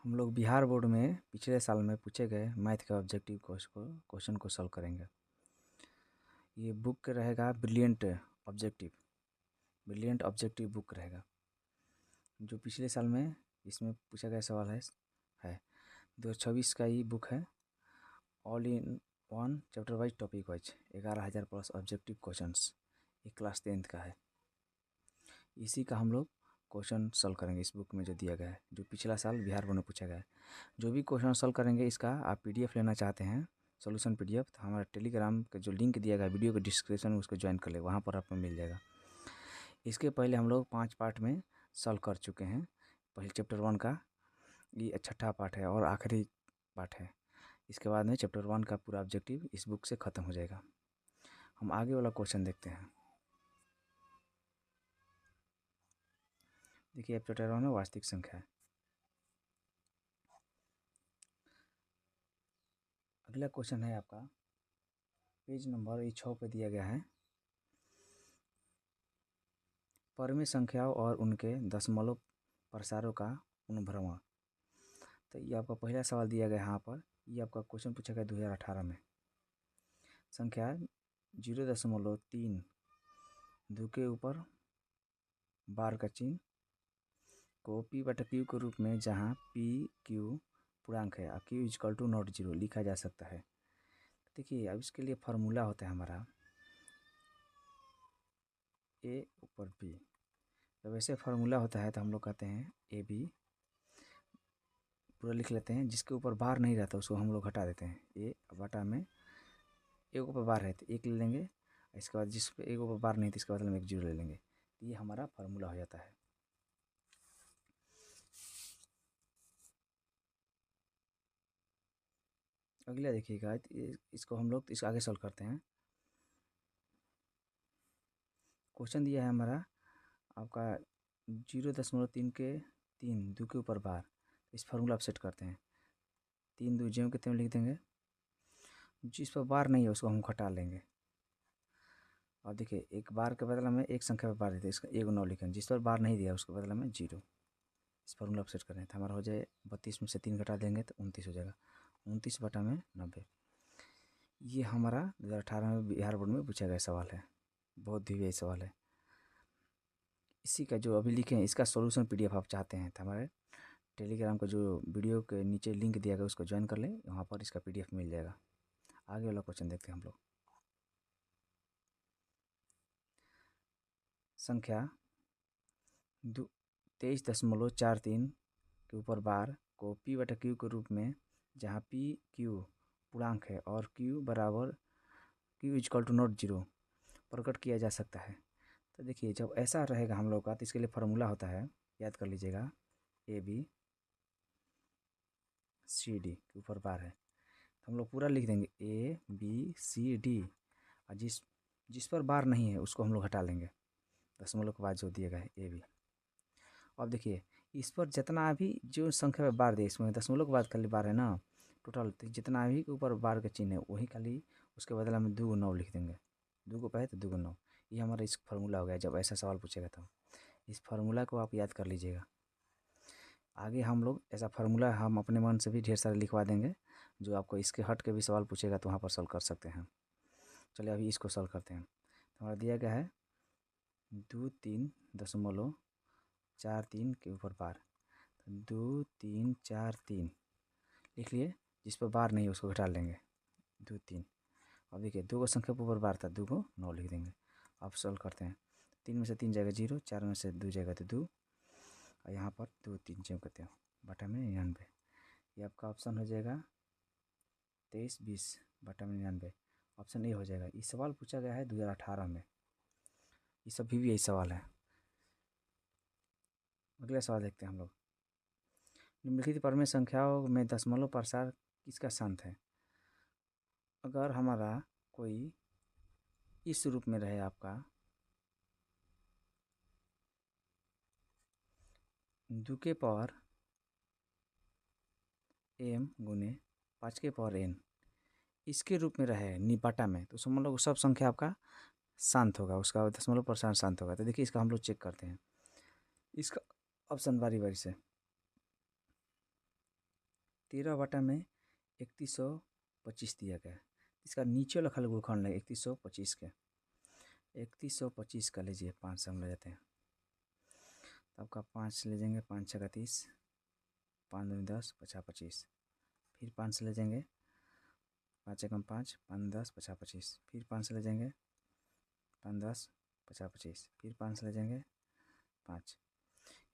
हम लोग बिहार बोर्ड में पिछले साल में पूछे गए मैथ के ऑब्जेक्टिव क्वेश्चन को सॉल्व करेंगे। ये बुक रहेगा ब्रिलियंट ऑब्जेक्टिव बुक रहेगा। जो पिछले साल में इसमें पूछा गया सवाल है 2026 का ये बुक है। All in one chapter wise topic wise 11,000 plus objective questions. ये क्लास 10th का है। इसी का हम लोग क्वेश्चन सॉल्व करेंगे इस बुक में जो दिया गया है, जो पिछला साल बिहार बोर्ड में पूछा गया है। जो भी क्वेश्चन सॉल्व करेंगे इसका आप पीडीएफ लेना चाहते हैं, सॉल्यूशन पीडीएफ, तो हमारा टेलीग्राम का जो लिंक दिया गया वीडियो के डिस्क्रिप्शन में उसको ज्वाइन कर ले, वहाँ पर आपको मिल जाएगा। इसके पहले हम लोग 5 पार्ट में सॉल्व कर चुके हैं। पहले चैप्टर 1 का ये छठा पार्ट है और आखिरी पार्ट है। इसके बाद में चैप्टर 1 का पूरा ऑब्जेक्टिव इस बुक से ख़त्म हो जाएगा। हम आगे वाला क्वेश्चन देखते हैं। देखिए, चैप्टर 1 में वास्तविक संख्या है। अगला क्वेश्चन है आपका पेज नंबर 6 पे दिया गया है। परमेय संख्याओं और उनके दशमलव प्रसारों का अनुभ्रमण। तो ये आपका पहला सवाल दिया गया है यहाँ पर। ये आपका क्वेश्चन पूछा गया 2018 में। संख्या 0.3 2 के ऊपर बार का चिन्ह को P/Q के रूप में, जहाँ PQ पूर्णांक है और Q = नॉट 0 लिखा जा सकता है। देखिए, अब इसके लिए फार्मूला होता है हमारा A ऊपर B। जब ऐसे फार्मूला होता है तो हम लोग कहते हैं AB पूरा लिख लेते हैं। जिसके ऊपर बार नहीं रहता उसको हम लोग हटा देते हैं। A बटा में एक ऊपर बार है तो 1 ले लेंगे। इसके बाद जिस पे एक ऊपर बार नहीं तो इसके बदले में 1 0 ले लेंगे। तो ये हमारा फार्मूला हो जाता है। अगला देखिएगा, इसको हम लोग इसको आगे सॉल्व करते हैं। क्वेश्चन दिया है हमारा आपका 0.3 के 3 2 के ऊपर बार। इस फार्मूला आप सेट करते हैं। 3 2 ज्यों के त्यों लिख देंगे। जिस पर बार नहीं है उसको हम घटा लेंगे। और देखिए, एक बार के बदले में एक संख्या पर बार देते हैं, इसका 1 9 लिखेंगे। जिस पर बार नहीं दिया उसके बदले में 0। इस फार्मूला आप सेट करें तो हमारा हो जाए 32 में से 3 घटा देंगे तो 29 हो जाएगा। 29 बटा में 90। ये हमारा 2018 में बिहार बोर्ड में पूछा गया सवाल है। बहुत दिव्य सवाल है। इसी का जो अभी लिखे हैं इसका सॉल्यूशन पीडीएफ आप चाहते हैं तो हमारे टेलीग्राम का जो वीडियो के नीचे लिंक दिया गया उसको ज्वाइन कर लें, वहाँ पर इसका पीडीएफ मिल जाएगा। आगे वाला क्वेश्चन देखते हैं हम लोग। संख्या 23.43 के ऊपर बार को P/Q के रूप में, जहाँ PQ पूर्णांक है और Q = नॉट 0 प्रकट किया जा सकता है। तो देखिए, जब ऐसा रहेगा हम लोग का तो इसके लिए फार्मूला होता है, याद कर लीजिएगा। AB CD के ऊपर बार है तो हम लोग पूरा लिख देंगे ABCD, और जिस पर बार नहीं है उसको हम लोग हटा लेंगे। दशमलव के बाद जो दिया गया है AB। अब देखिए, इस पर जितना भी जो संख्या में बार दे, इसमें दशमलव के बाद खाली बार है ना, टोटल तो जितना भी ऊपर बार का चिन्ह है वही खाली उसके बदला में 2 9 लिख देंगे। 2 को पहले तो 2 9। ये हमारा इस फार्मूला हो गया। जब ऐसा सवाल पूछेगा तो इस फार्मूला को आप याद कर लीजिएगा। आगे हम लोग ऐसा फार्मूला हम अपने मन से भी ढेर सारे लिखवा देंगे, जो आपको इसके हट के भी सवाल पूछेगा तो वहाँ पर सॉल्व कर सकते हैं। चलिए अभी इसको सॉल्व करते हैं। तो हमारा दिया गया है 23.43 के ऊपर बार। 2 3 4 3 लिख लिए। जिस पर बार नहीं है उसको घटा लेंगे। 2 3। अब देखिए, 2 को संख्या पर ऊपर बार था, 2 को 9 लिख देंगे। अब सॉल्व करते हैं। 3 में से 3 जाएगा 0, 4 में से 2 जाएगा तो 2, और यहाँ पर 2 3 ज्यों कहते हो बटा में 99। ये आपका ऑप्शन हो जाएगा 23 20 बटा में 99। ऑप्शन ए हो जाएगा। ये सवाल पूछा गया है 2018 में। ये सभी भी यही सवाल है। अगला सवाल देखते हैं हम लोग। निम्नलिखित परमेय संख्याओं में दशमलव प्रसार किसका संत है? अगर हमारा कोई इस रूप में रहे आपका 2 के पावर m गुने 5 के पावर n इसके रूप में रहे निपाटा में, तो समझ लो सब संख्या आपका शांत होगा, उसका दशमलव प्रसार शांत होगा। तो देखिए, इसका हम लोग चेक करते हैं। इसका ऑप्शन बारी बारी से 13/3125 दिया गया है। इसका नीचे वाला खाली गुणनखंड है 3125 के। 3125 का लीजिए 5 से हम ले जाते हैं तो आपका 5 ले जाएंगे, 5 छः 30, 5 दूनी 10, 50 25। फिर 5 से ले जाएंगे, 5 एकम 5, 5 10 50 25। फिर 5 से ले जाएंगे, 5 10 50 25। फिर 5 से ले जाएंगे 5।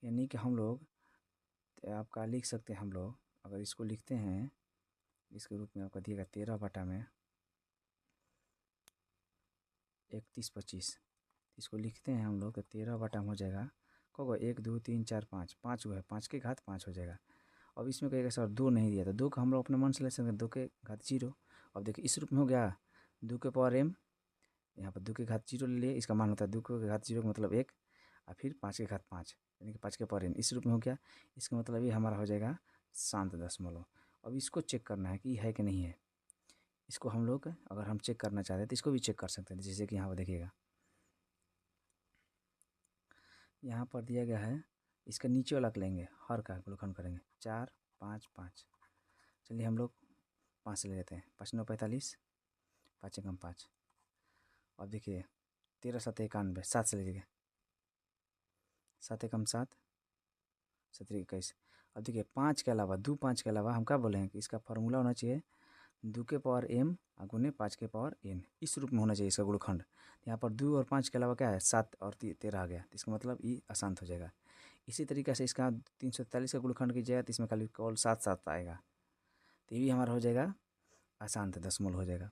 यानी कि हम लोग आपका लिख सकते हैं, हम लोग अगर इसको लिखते हैं इसके रूप में आपका दिएगा 13/3125। इसको लिखते हैं हम लोग तो 13 हो जाएगा कब 1 2 3 4 5, 5 हुआ है, 5 के घात 5 हो जाएगा। अब इसमें कहेगा सर 2 नहीं दिया तो 2 का हम लोग अपने मन से ले सकते हैं, 2 के घात 0। अब देखिए इस रूप में हो गया 2 के पावर m, यहाँ पर 2 के घात 0 ले लिए, इसका मान होता है 2 के घात 0 का मतलब 1 और फिर 5 के घात 5 यानी कि 5 के पावर n इस रूप में हो गया। इसका मतलब ये हमारा हो जाएगा शांत दशमलव। अब इसको चेक करना है कि है कि नहीं है। इसको हम लोग अगर हम चेक करना चाहते हैं तो इसको भी चेक कर सकते हैं, जैसे कि यहाँ पर देखिएगा यहाँ पर दिया गया है, इसका नीचे वाला लेंगे, हर का गुणनखंड करेंगे 4 5 5। चलिए हम लोग 5 से ले लेते हैं, 5 9 45, 5 एकम 5। अब देखिए 13 7 91, 7 से लीजिएगा, 7 एकम 7, 17 21। अब देखिए 5 के अलावा 2 5 के अलावा हम क्या बोले हैं कि इसका फार्मूला होना चाहिए 2 के पावर m गुने 5 के पावर n, इस रूप में होना चाहिए इसका गुणनखंड। यहाँ पर 2 और 5 के अलावा क्या है 7 और 13 आ गया, तो इसका मतलब ये अशांत हो जाएगा। इसी तरीके से इसका 343 का गुणनखंड कीजिएगा तो इसमें खाली केवल 7 7 आएगा, तो ये भी हमारा हो जाएगा अशांत दशमलव हो जाएगा।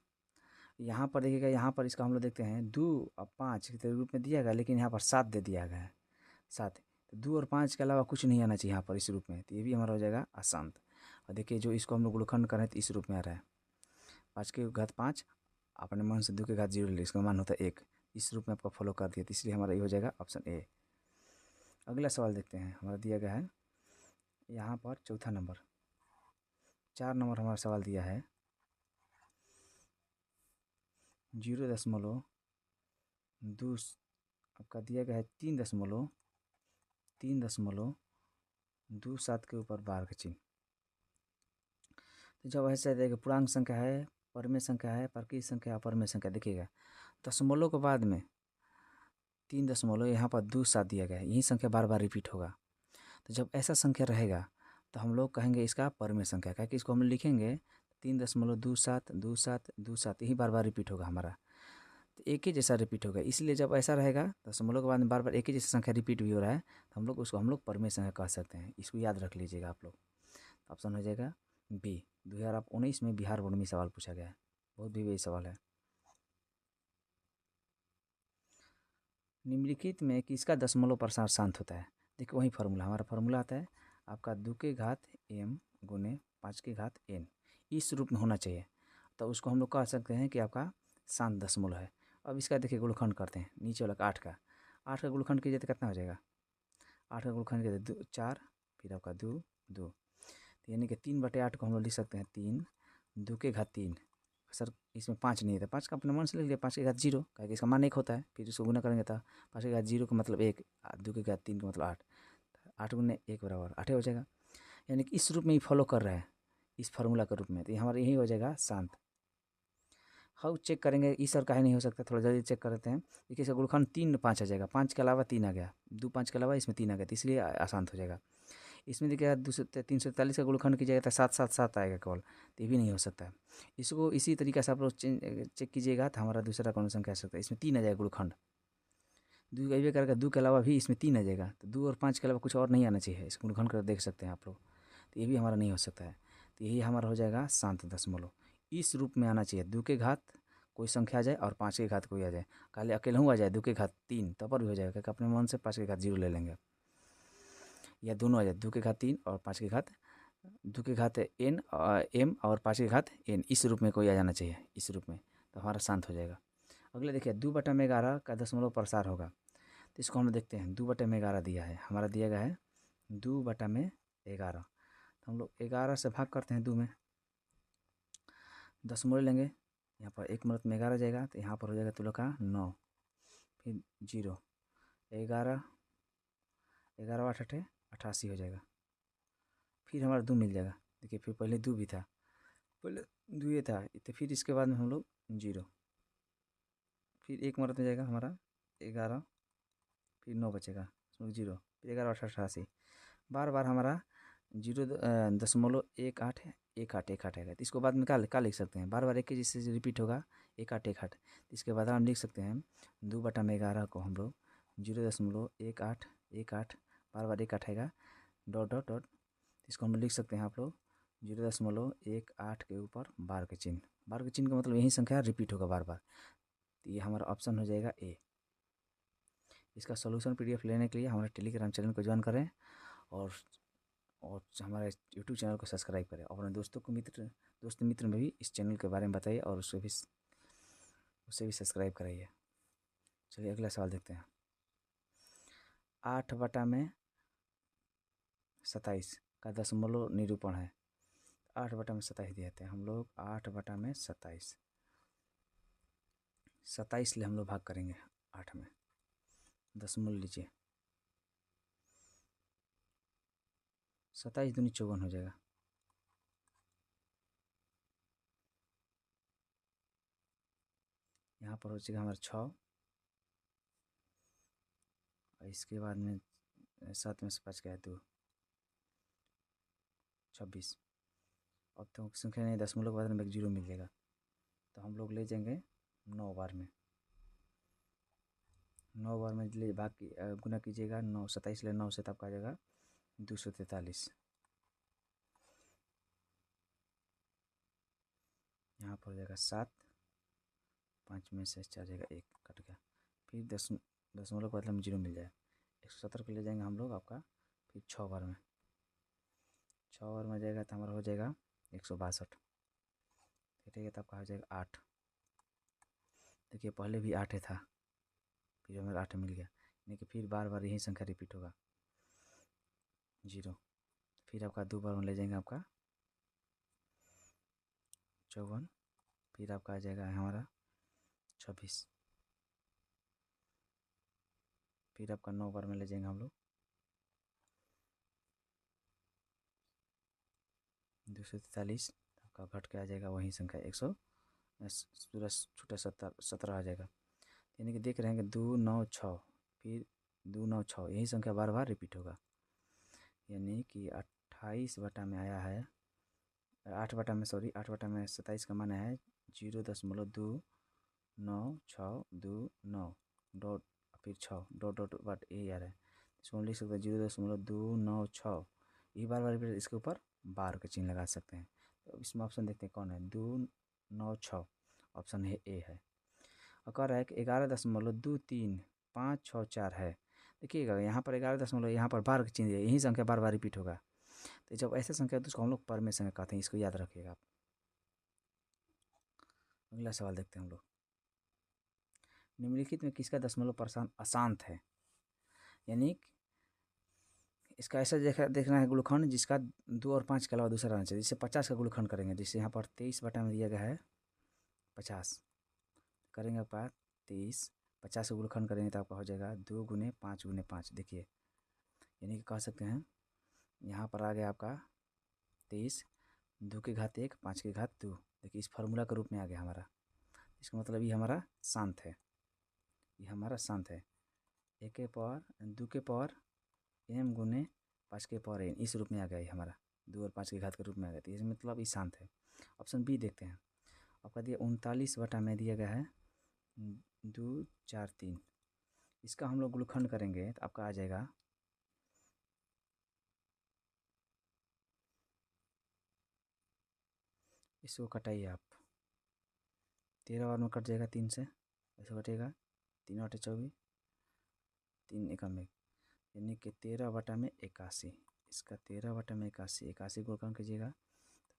यहाँ पर देखिएगा, यहाँ पर इसका हम लोग देखते हैं 2 और 5 के रूप में दिया गया, लेकिन यहाँ पर 7 दे दिया गया है 7, तो 2 और 5 के अलावा कुछ नहीं आना चाहिए यहाँ पर इस रूप में, तो ये भी हमारा हो जाएगा अशांत। और देखिए जो इसको हम लोग गुणनखंड करें तो इस रूप में आ रहा है 5 के घात 5, अपने मन से 2 के घात 0 ले, इसका मान होता है 1, इस रूप में आपका फॉलो कर दिया, तो इसलिए हमारा ये हो जाएगा ऑप्शन ए। अगला सवाल देखते हैं, हमारा दिया गया है यहाँ पर चौथा नंबर, 4 नंबर हमारा सवाल दिया है 0.2 आपका दिया गया है 3.27 के ऊपर बार का चिन्ह। तो जब ऐसा देखिए पूर्णांक संख्या है, परमेय संख्या है, परकीय संख्या, अपरमेय संख्या, देखिएगा दशमलव के बाद में 3 दशमलव यहाँ पर 2 7 दिया गया है, यही संख्या बार बार रिपीट होगा। तो जब ऐसा संख्या रहेगा तो हम लोग कहेंगे इसका परमेय संख्या, क्या कि इसको हम लिखेंगे 3.27 यही बार बार रिपीट होगा हमारा, तो एक ही जैसा रिपीट होगा। इसलिए जब ऐसा रहेगा दशमलव के बाद में बार बार एक ही जैसा संख्या रिपीट भी हो रहा है तो हम लोग उसको परमेय संख्या कह सकते हैं। इसको याद रख लीजिएगा आप लोग। ऑप्शन हो जाएगा बी। 2019 में बिहार बोर्ड में सवाल पूछा गया है, बहुत भी वही सवाल है। निम्नलिखित में किसका दशमलव प्रसार शांत होता है। देखिए वही फार्मूला, हमारा फार्मूला आता है आपका 2 के घात m गुने 5 के घात n, इस रूप में होना चाहिए, तो उसको हम लोग कह सकते हैं कि आपका शांत दशमलव है। अब इसका देखिए गुणनखंड करते हैं, नीचे वाला 8 का गुणनखंड कीजिए तो कितना हो जाएगा, 8 का गुणनखंड कीजिए 4, फिर आपका 2 2, तो यानी कि 3/8 को हम लोग लिख सकते हैं 3 2 के घात 3। सर इसमें 5 नहीं है तो 5 का अपने मन से लिख लिया, 5 के घात 0, क्या कि इसका मान 1 होता है, फिर इसको गुना करेंगे तो 5 के घात 0 का मतलब 1, 2 के घात 3 का मतलब 8, 8 गुने 1 बराबर 8 हो जाएगा। यानी कि इस रूप में ही फॉलो कर रहा है, इस फार्मूला के रूप में, तो हमारा यही हो जाएगा शांत। हाउ चेक करेंगे, इस और काहे नहीं हो सकता, थोड़ा जल्दी चेक कर लेते हैं। देखिए इसका गुणनखंड 3 5 आ जाएगा, 5 के अलावा 3 आ गया, 2 5 के अलावा इसमें 3 आ गया, तो इसलिए अशांत हो जाएगा। इसमें देखिए 343 का गुणनखंड कीजिएगा तो 7 7 7 आएगा केवल, तो ये भी नहीं हो सकता है। इसको इसी तरीके से आप लोग चेक कीजिएगा तो हमारा दूसरा कौन कह सकता है, इसमें 3 आ जाएगा गुणनखंड, 2 का करेगा, 2 के अलावा भी इसमें 3 आ जाएगा, तो 2 और 5 के अलावा कुछ और नहीं आना चाहिए, इसको गुणनखंड कर देख सकते हैं आप लोग, तो ये भी हमारा नहीं हो सकता है। तो यही हमारा हो जाएगा शांत दशमलव, इस रूप में आना चाहिए, 2 के घात कोई संख्या आ जाए और 5 के घात कोई आ जाए, खाली अकेला आ जाए 2 के घात 3 तब पर भी हो जाएगा, क्योंकि अपने मन से 5 के घात 0 ले लेंगे, या दोनों आ जाए 2 के घात 3 और 5 के घात 2 के घात n m और 5 के घात n, इस रूप में कोई आ जाना चाहिए, इस रूप में, तो हमारा शांत हो जाएगा। अगले देखिए 2/11 का दशमलव प्रसार होगा, तो इसको हम देखते हैं 2/11 दिया है, हमारा दिया गया है 2/11, तो हम लोग 11 से भाग करते हैं 2 में, दशमलव लेंगे, यहाँ पर एक मिनट में 11 जाएगा, तो यहाँ पर हो जाएगा तुलों का 9, फिर 0, 11 11 8 88 हो जाएगा, फिर हमारा 2 मिल जाएगा, देखिए फिर पहले 2 भी था, पहले 2 ये था, तो फिर इसके बाद में हम लोग 0, फिर 1 मरत में जाएगा हमारा 11, फिर 9 बचेगा, इसमें 0, फिर 11 8 88, बार बार हमारा 0.18 आएगा। तो इसको बाद में क्या लिख सकते हैं, बार बार एक ही चीज़ से रिपीट होगा 1 8 1 8, तो इसके बाद हम लिख सकते हैं 2/11 को हम लोग 0.18 बार बार 1 8 आएगा, डॉट डॉट डॉट, इसको हम लिख सकते हैं आप लोग 0.18 के ऊपर बार के चिन्ह। बार के चिन्ह का मतलब यही संख्या रिपीट होगा बार बार, तो ये हमारा ऑप्शन हो जाएगा ए। इसका सॉल्यूशन पीडीएफ लेने के लिए हमारे टेलीग्राम चैनल को ज्वाइन करें और हमारे यूट्यूब चैनल को सब्सक्राइब करें, और अपने दोस्त मित्र में भी इस चैनल के बारे में बताइए और उसे भी सब्सक्राइब कराइए। चलिए अगला सवाल देखते हैं। 8/27 का दशमलव निरूपण है। 8/27 देते हैं हम लोग, 8/27, 27 ले हम लोग भाग करेंगे 8 में, दशमलव लीजिए, 27 दूनी 54 हो जाएगा। यहाँ पर हो जाएगा हमारा 6, और इसके बाद में 7 में से 5 गया 2, 26। अब तो संख्या नहीं, दशमलव के बाद में एक 0 मिल जाएगा, तो हम लोग ले जाएंगे 9 बार में, 9 बार में ले भाग गुना कीजिएगा, 9 27 ले 9 से तब का आ जाएगा 243। यहाँ पर हो जाएगा 7, 5 में से 4 जाएगा 1 कट गया, फिर दशमलव के बदले में 0 मिल जाएगा, 170 को ले जाएंगे हम लोग आपका, फिर 6 बार में, 6 बार में जाएगा तो हमारा हो जाएगा 162, ठीक है, तब का हो जाएगा 8। देखिए पहले भी 8 था, फिर हमें 8 मिल गया, यानी कि फिर बार बार यही संख्या रिपीट होगा 0, फिर आपका 2 बार में ले जाएंगे आपका 54, फिर आपका आ जाएगा हमारा 26, फिर आपका 9 बार में ले जाएंगे हम लोग 243, आपका घट के आ जाएगा वही संख्या 100 पूरा छूटा 17 आ जाएगा, यानी कि देख रहे हैं कि 2 9 6, फिर 2 9 6 यही संख्या बार बार रिपीट होगा, यानी कि 28 बटा में आया है, 8 बटा में 27 का मान है 0.292629 डॉट, फिर 6 डॉट डॉट बट यही आ रहा है, इसको हम लिख सकते हैं 0.296, यही बार बार रिपीट, इसके ऊपर बार का चिन्ह लगा सकते हैं। तो इसमें ऑप्शन देखते हैं कौन है, 296, ऑप्शन है ए है। और कह रहा है कि 11.2354 है। देखिएगा यहाँ पर 11 यहाँ पर बार का चिन्ह है, यही संख्या बार बार रिपीट होगा, तो जब ऐसे संख्या तो उसको हम लोग परमेय संख्या कहते हैं, इसको याद रखिएगा आप। अगला सवाल देखते हैं हम लोग। निम्नलिखित में किसका दशमलव प्रसारण अशांत है, यानी इसका ऐसा देखना है गुणनखंड जिसका 2 और 5 के अलावा दूसरा रहना चाहिए, जिससे 50 का गुणनखंड करेंगे, जिससे यहाँ पर 23 बटा में दिया गया है 50, करेंगे आपका 23, 50 का गुणनखंड करेंगे तो आपका हो जाएगा 2 गुने 5 गुने 5, देखिए यानी कि कह सकते हैं यहाँ पर आ गया आपका 23, 2 की घात 1 5 की घात 2, देखिए इस फार्मूला के रूप में आ गया हमारा, इसका मतलब ये हमारा शांत है, ये हमारा शांत है, 1 के पावर 2 के पावर m गुने 5 के पावर n, इस रूप में आ गया ये हमारा, 2 और 5 की घात के रूप में आ गया, तो इसका मतलब ये शांत है। ऑप्शन बी देखते हैं, आपका दिया 39 बटा में दिया गया है 2 4 3, इसका हम लोग गुणनखंड करेंगे तो आपका आ जाएगा इसको कटाइए आप, 13 बार में कट जाएगा 3 से, ऐसे कटेगा 3 8 24, 3 एकम में, यानी कि 13 बटा में 81, इसका 13 बटा में 81, 81 गुणनखंड कीजिएगा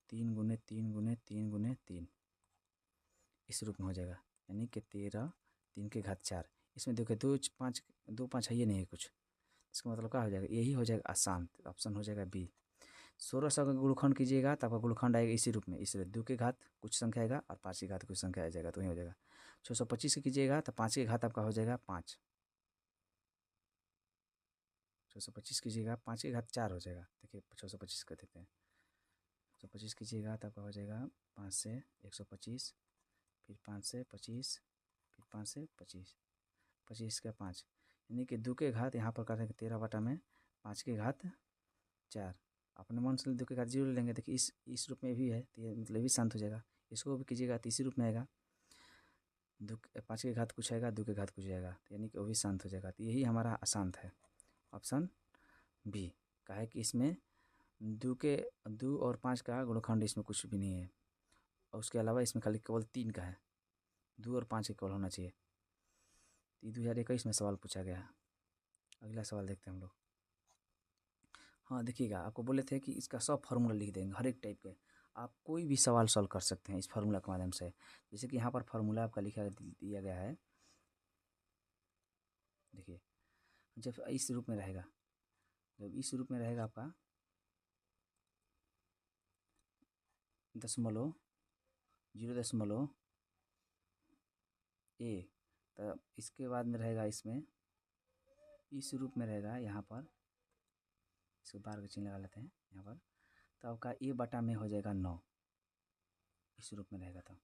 3 गुने 3 गुने 3 गुने 3, इस रूप में हो जाएगा, यानी कि 13 3 की घात 4, इसमें देखिए 2 5 है ये नहीं है कुछ, इसका मतलब क्या हो जाएगा, यही हो जाएगा अशांत, ऑप्शन हो जाएगा बी। 1600 का गुणनखंड कीजिएगा तो आपका गुणनखंड आएगा इसी रूप में, इसलिए 2 की घात कुछ संख्या आएगा और 5 की घात कुछ संख्या आ जाएगा, तो वही हो जाएगा। 625 का कीजिएगा तो 5 की घात आपका हो जाएगा 5, 625 कीजिएगा 5 की घात 4 हो जाएगा, देखिए 625 कर देते हैं, 125 कीजिएगा तो आपका हो जाएगा 5 से 125, फिर 5 से 25, फिर 5 से 25, 25 का 5, यानी कि 2 के घात यहाँ पर करेंगे 13 बटा में 5 के घात 4। अपने मन से 2 के घात 0 लेंगे। देखिए इस रूप में भी है तो ये मतलब भी शांत हो जाएगा। इसको भी कीजिएगा तो इसी रूप में आएगा। 5 के घात कुछ आएगा, 2 के घात कुछ आएगा, तो यानी कि वो भी शांत हो जाएगा। तो यही हमारा अशांत है, ऑप्शन बी का है कि इसमें 2 और 5 का गुणनखंड इसमें कुछ भी नहीं है, और उसके अलावा इसमें खाली केवल 3 का है। 2 और 5 के केवल होना चाहिए। तो 2021 में सवाल पूछा गया है। अगला सवाल देखते हैं हम लोग। हाँ देखिएगा, आपको बोले थे कि इसका सब फार्मूला लिख देंगे, हर एक टाइप के। आप कोई भी सवाल सॉल्व कर सकते हैं इस फार्मूला के माध्यम से। जैसे कि यहाँ पर फार्मूला आपका लिखा दिया गया है। देखिए जब इस रूप में रहेगा, जब इस रूप में रहेगा आपका दशमलव 0.a, तो इसके बाद में रहेगा इसमें इस रूप में रहेगा। यहाँ पर इसको बार का चिन्ह लगा लेते हैं यहाँ पर। तो आपका a बटा में हो जाएगा 9, इस रूप में रहेगा। तो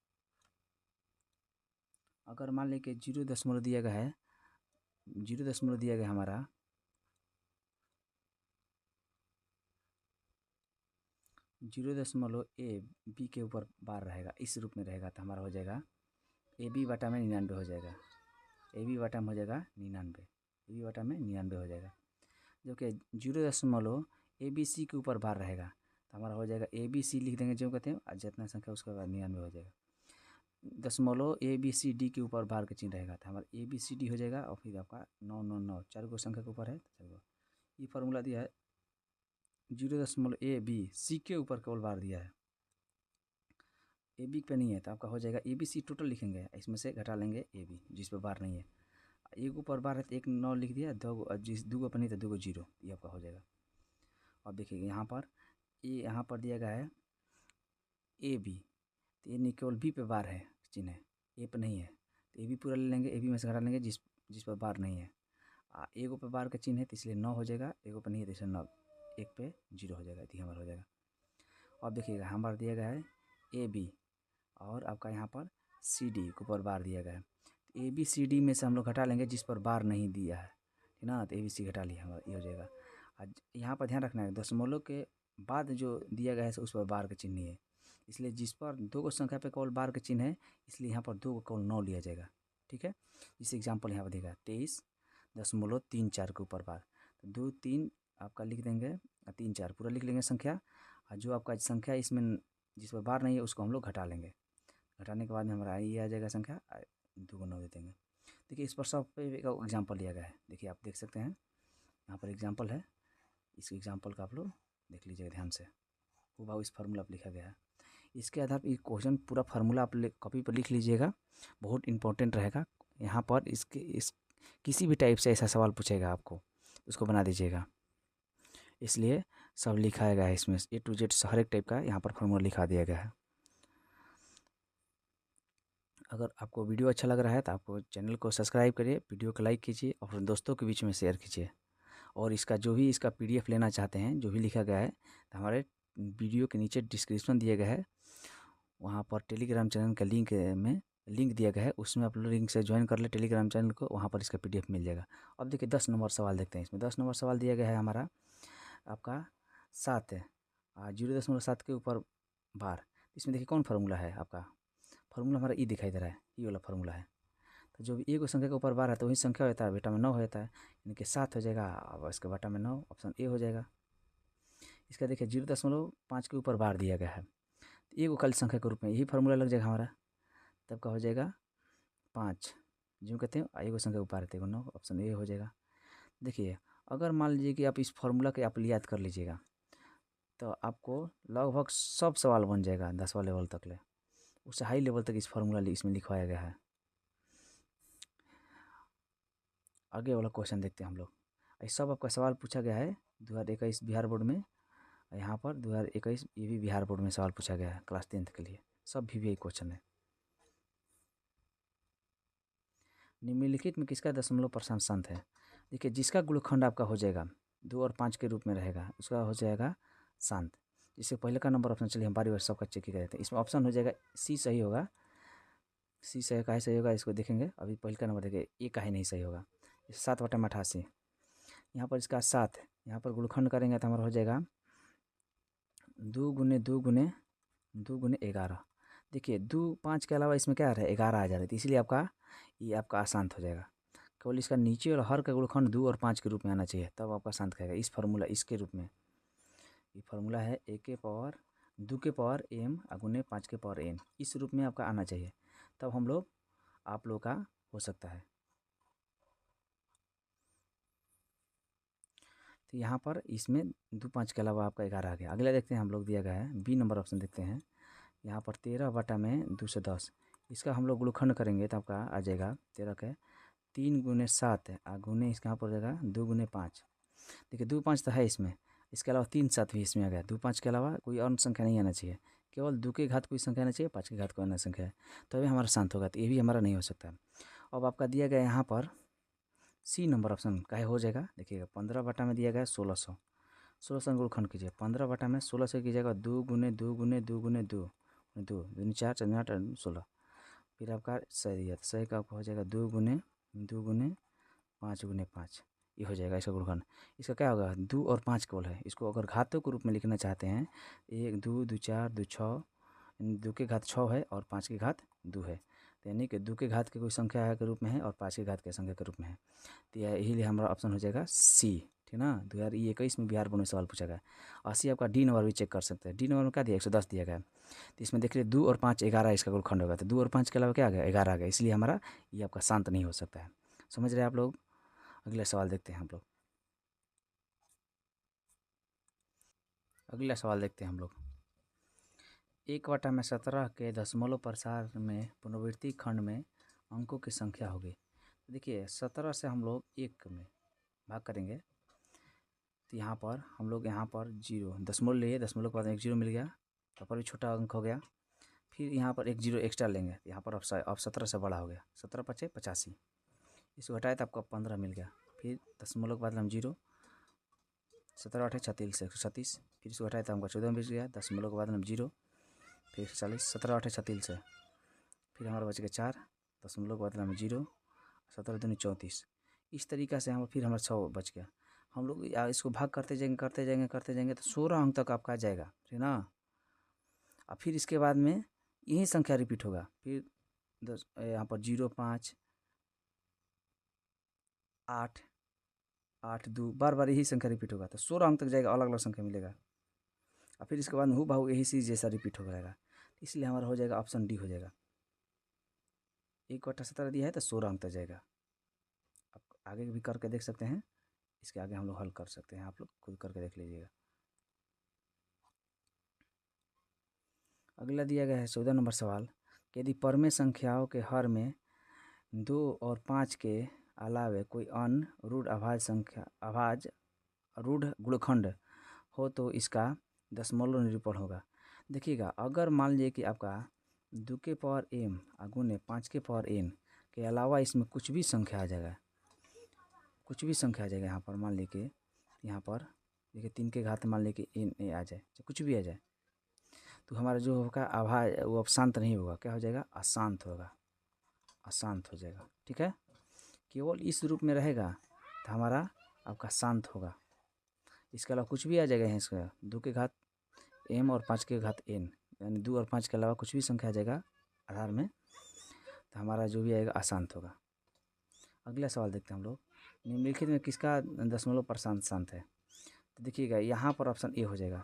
अगर मान लें कि 0 दिया गया है, 0 दिया गया हमारा 0 b के ऊपर बार रहेगा, इस रूप में रहेगा। तो हमारा हो जाएगा ab बटा में 99 हो जाएगा। ab बटा में हो जाएगा 99, ab बटा में 99 हो जाएगा। जो कि 0 ABC के ऊपर बार रहेगा, तो हमारा हो जाएगा ABC लिख देंगे जो कहते हैं, और जितना संख्या उसके बाद 99 हो जाएगा। दशमलव ABCD के ऊपर बार का चिन्ह रहेगा, तो हमारा ABCD हो जाएगा। और फिर आपका 999 चार गो संख्या के ऊपर है, तो 4 गो। ये फार्मूला दिया है। 0.ABC के ऊपर केवल बार दिया है, AB पे नहीं है। तो आपका हो जाएगा ABC टोटल लिखेंगे, इसमें से घटा लेंगे AB जिस पर बार नहीं है। एक ऊपर बार है तो एक 9 लिख दिया, 2 जिस 2 पर नहीं तो 2 0, ये आपका हो जाएगा। अब देखिए यहाँ पर यहाँ पर दिया गया है AB, तो ये नहीं केवल B पे बार है चिन्ह है, A पे नहीं है। तो AB पूरा ले लेंगे, AB में से घटा लेंगे जिस पर बार नहीं है। एगो पे बार का चिन्ह है तो इसलिए 9 हो जाएगा, एगो पे नहीं है तो इसलिए 9, एक पे 0 हो जाएगा, तो हमारा हो जाएगा। अब देखिएगा हमारा दिया गया है AB, और आपका यहाँ पर CD के ऊपर बार दिया गया है। तो ABCD में से हम लोग घटा लेंगे जिस पर बार नहीं दिया है, ठीक ना। तो ABC घटा लिया, हमारा ये हो जाएगा। आज यहाँ पर ध्यान रखना है, दशमलव के बाद जो दिया गया है उस पर बार का चिन्ह नहीं है, इसलिए जिस पर 2 को संख्या पे केवल बार का चिन्ह है, इसलिए यहाँ पर 2 को केवल 9 लिया जाएगा, ठीक है। जिस एग्जाम्पल यहाँ पर देगा 23.34 के ऊपर बार, तो 2 3 आपका लिख देंगे, 3 4 पूरा लिख लेंगे संख्या। और जो आपका संख्या इसमें जिस पर बार नहीं है उसको हम लोग घटा लेंगे। घटाने के बाद में हमारा ये आ जाएगा संख्या, 2 को 9 दे देंगे। देखिए इस पर सब पे एग्जाम्पल लिया गया है। देखिए आप देख सकते हैं यहाँ पर एग्जाम्पल है, इस एग्जाम्पल का आप लोग देख लीजिएगा ध्यान से। वो इस फार्मूला पर लिखा गया है। इसके आधार पर क्वेश्चन पूरा फार्मूला आप कॉपी पर लिख लीजिएगा, बहुत इंपॉर्टेंट रहेगा। यहाँ पर इस किसी भी टाइप से ऐसा सवाल पूछेगा आपको, उसको बना दीजिएगा। इसलिए सब लिखाया गया है इसमें, A to Z हर एक टाइप का यहाँ पर फार्मूला लिखा दिया गया है। अगर आपको वीडियो अच्छा लग रहा है तो आपको चैनल को सब्सक्राइब करिए, वीडियो को लाइक कीजिए और अपने दोस्तों के बीच में शेयर कीजिए। और इसका जो भी इसका PDF लेना चाहते हैं, जो भी लिखा गया है, तो हमारे वीडियो के नीचे डिस्क्रिप्शन दिया गया है, वहाँ पर टेलीग्राम चैनल का लिंक दिया गया है, उसमें आप लोग लिंक से ज्वाइन कर ले टेलीग्राम चैनल को, वहाँ पर इसका PDF मिल जाएगा। अब देखिए 10 नंबर सवाल देखते हैं। इसमें 10 नंबर सवाल दिया गया है हमारा आपका 7 है, 0.7 के ऊपर बार। इसमें देखिए कौन फार्मूला है आपका, फार्मूला हमारा दिखाई दे रहा है, वाला फार्मूला है। तो जो भी एक संख्या के ऊपर बार है तो वही संख्या होता है, बेटा में 9 हो जाता है, यानी कि 7 हो जाएगा। अब इसके बटा में 9, ऑप्शन A हो जाएगा। इसका देखिए 0.5 के ऊपर बार दिया गया है, तो एक खाली संख्या के रूप में यही फार्मूला लग जाएगा हमारा। तब का हो जाएगा 5, जो कहते हैं एक संख्या ऊपर रहते हैं 9, ऑप्शन A हो जाएगा। देखिए अगर मान लीजिए कि आप इस फार्मूला के आप याद कर लीजिएगा तो आपको लगभग सब सवाल बन जाएगा 10वां लेवल तक ले, उससे हाई लेवल तक इस फार्मूला इसमें लिखवाया गया है। आगे वाला क्वेश्चन देखते हैं हम लोग। ये सब आपका सवाल पूछा गया है 2021 बिहार बोर्ड में। यहाँ पर 2021 ये भी बिहार बोर्ड में सवाल पूछा गया है क्लास 10th के लिए, सब भी क्वेश्चन है। निम्नलिखित में किसका दशमलव % शांत है। देखिए जिसका गुणनखंड आपका हो जाएगा 2 और 5 के रूप में रहेगा, उसका हो जाएगा शांत। इससे पहले का नंबर ऑप्शन, चलिए हम बारी बारी सबका चेक ही करते हैं। इसमें ऑप्शन हो जाएगा सी सही होगा। सी सही काहे सही होगा इसको देखेंगे। अभी पहले का नंबर देखिए, ए काहे नहीं सही होगा। 7/88 यहाँ पर इसका 7 है। यहाँ पर गुणनखंड करेंगे तो हमारा हो जाएगा 2 × 2 × 2 × 11। देखिए 2 5 के अलावा इसमें क्या आ रहा है, 11 आ जा रहा है, तो इसलिए ये आपका आसान हो जाएगा। केवल इसका नीचे और हर का गुणनखंड 2 और 5 के रूप में आना चाहिए, तब आपका शांत कहेगा। इस फार्मूला इसके रूप में, ये फार्मूला है a के पावर 2 के पावर m गुने 5 के पावर n, इस रूप में आपका आना चाहिए, तब आप लोग का हो सकता है। तो यहाँ पर इसमें 2 5 के अलावा आपका 11 आ गया। अगला देखते हैं हम लोग, दिया गया है बी नंबर ऑप्शन देखते हैं। यहाँ पर 13/210, इसका हम लोग गुणनखंड करेंगे तो आपका आ जाएगा 13 के 3 × 7 गुने इसका यहाँ पर हो जाएगा 2 × 5। देखिए 2 5 तो है इसमें, इसके अलावा 3 7 भी इसमें आ गया। 2 5 के अलावा कोई और संख्या नहीं आना चाहिए, केवल 2 के घात कोई संख्या आना चाहिए, 5 के घात कोई अन्य संख्या है, तभी हमारा शांत होगा। तो ये भी हमारा नहीं हो सकता। अब आपका दिया गया यहाँ पर सी नंबर ऑप्शन काहे हो जाएगा। देखिएगा 15 में दिया गया 1600, 1600 गुणनखंड कीजिए। 15 में 1600 कीजिएगा 2 × 2 × 2 × 2 2 2 4 4 8 16, फिर आपका सही है। तो सही का आपका हो जाएगा 2 × 2 × 5 × 5, ये हो जाएगा इसका गुणनखंड। इसका क्या होगा, 2 और 5 केवल है। इसको अगर घातों के रूप में लिखना चाहते हैं, 1 2 2 4 2 6, 2 के घात 6 है और 5 के घात 2 है, तो यानी कि 2 के घात के कोई संख्या के रूप में है और 5 के घात के संख्या के रूप में है। तो यही लिए हमारा ऑप्शन हो जाएगा सी, ठीक ना। 2021 में बिहार बोर्ड में सवाल पूछा गया। 80 आपका डी नंबर भी चेक कर सकते हैं। डी नंबर में क्या दिया, 110 दिया गया। तो इसमें देख लीजिए 2 और 5 11 इसका गुणनखंड होगा, तो 2 और 5 के अलावा क्या आ गया, 11 आ गया, इसलिए हमारा ये आपका शांत नहीं हो सकता है। समझ रहे हैं आप लोग। अगला सवाल देखते हैं हम लोग। अगला सवाल देखते हैं हम लोग। 1/17 के दशमलव प्रसार में पुनरावृत्ति खंड में अंकों की संख्या होगी। देखिए 17 से हम लोग 1 में भाग करेंगे, तो यहाँ पर हम लोग यहाँ पर 0 दशमलव लिए, दशमलव के बाद 1 0 मिल गया, तो पर भी छोटा अंक हो गया। फिर यहाँ पर 1 0 एक्स्ट्रा लेंगे, यहाँ पर अब 17 से बड़ा हो गया, 17 × 5 = 85, इसको घटाए तो आपको 15 मिल गया। फिर दशमलव के बाद हम 0, 17 8 36 136, फिर इसको घटाए तो हमको 14 मिल गया। दशमलव के बाद हम 0, फिर 40, 17 8 36 है, फिर हमारा बच गया 4, दशमलव के बाद हम 0, 17 दूनी 34, इस तरीक़ा से हम फिर हमारा 6 बच गया। हम लोग इसको भाग करते जाएंगे तो 16 अंक तक आपका आ जाएगा, ठीक ना। और फिर इसके बाद में यही संख्या रिपीट होगा। फिर यहाँ पर 0 5 8 8 2 बार बार यही संख्या रिपीट होगा, तो 16 अंक तक जाएगा, अलग अलग संख्या मिलेगा। और फिर इसके बाद हूबहू यही चीज़ जैसा रिपीट हो जाएगा, इसलिए हमारा हो जाएगा ऑप्शन डी हो जाएगा। 1/17 दिया है तो 16 अंक तक जाएगा। आप आगे भी करके देख सकते हैं, इसके आगे हम लोग हल कर सकते हैं, आप लोग खुद करके देख लीजिएगा। अगला दिया गया है 14 नंबर सवाल। यदि परमेय संख्याओं के हर में 2 और 5 के अलावे कोई अन्य रूढ़ गुणनखंड हो तो इसका दशमलव निरूपण होगा। देखिएगा अगर मान लीजिए कि आपका 2 के पावर m गुने 5 के पावर n के अलावा इसमें कुछ भी संख्या आ जाएगा, यहाँ पर मान लीजिए, यहाँ पर देखिए 3 के घात मान लीजिए कि n आ जाए, कुछ भी आ जाए, तो हमारा जो होगा आभाज वो अब शांत नहीं होगा, क्या हो जाएगा, अशांत होगा, अशांत हो जाएगा। ठीक है, केवल इस रूप में रहेगा तो हमारा आपका शांत होगा। इसके अलावा कुछ भी आ जाएगा, यहाँ इसका 2 के घात m और 5 के घात n, यानी 2 और 5 के अलावा कुछ भी संख्या आ जाएगा आधार में, तो हमारा जो भी आएगा अशांत होगा। अगला सवाल देखते हैं हम लोग। निम्नलिखित में किसका दशमलव प्रशांत शांत है। तो देखिएगा यहाँ पर ऑप्शन ए हो जाएगा,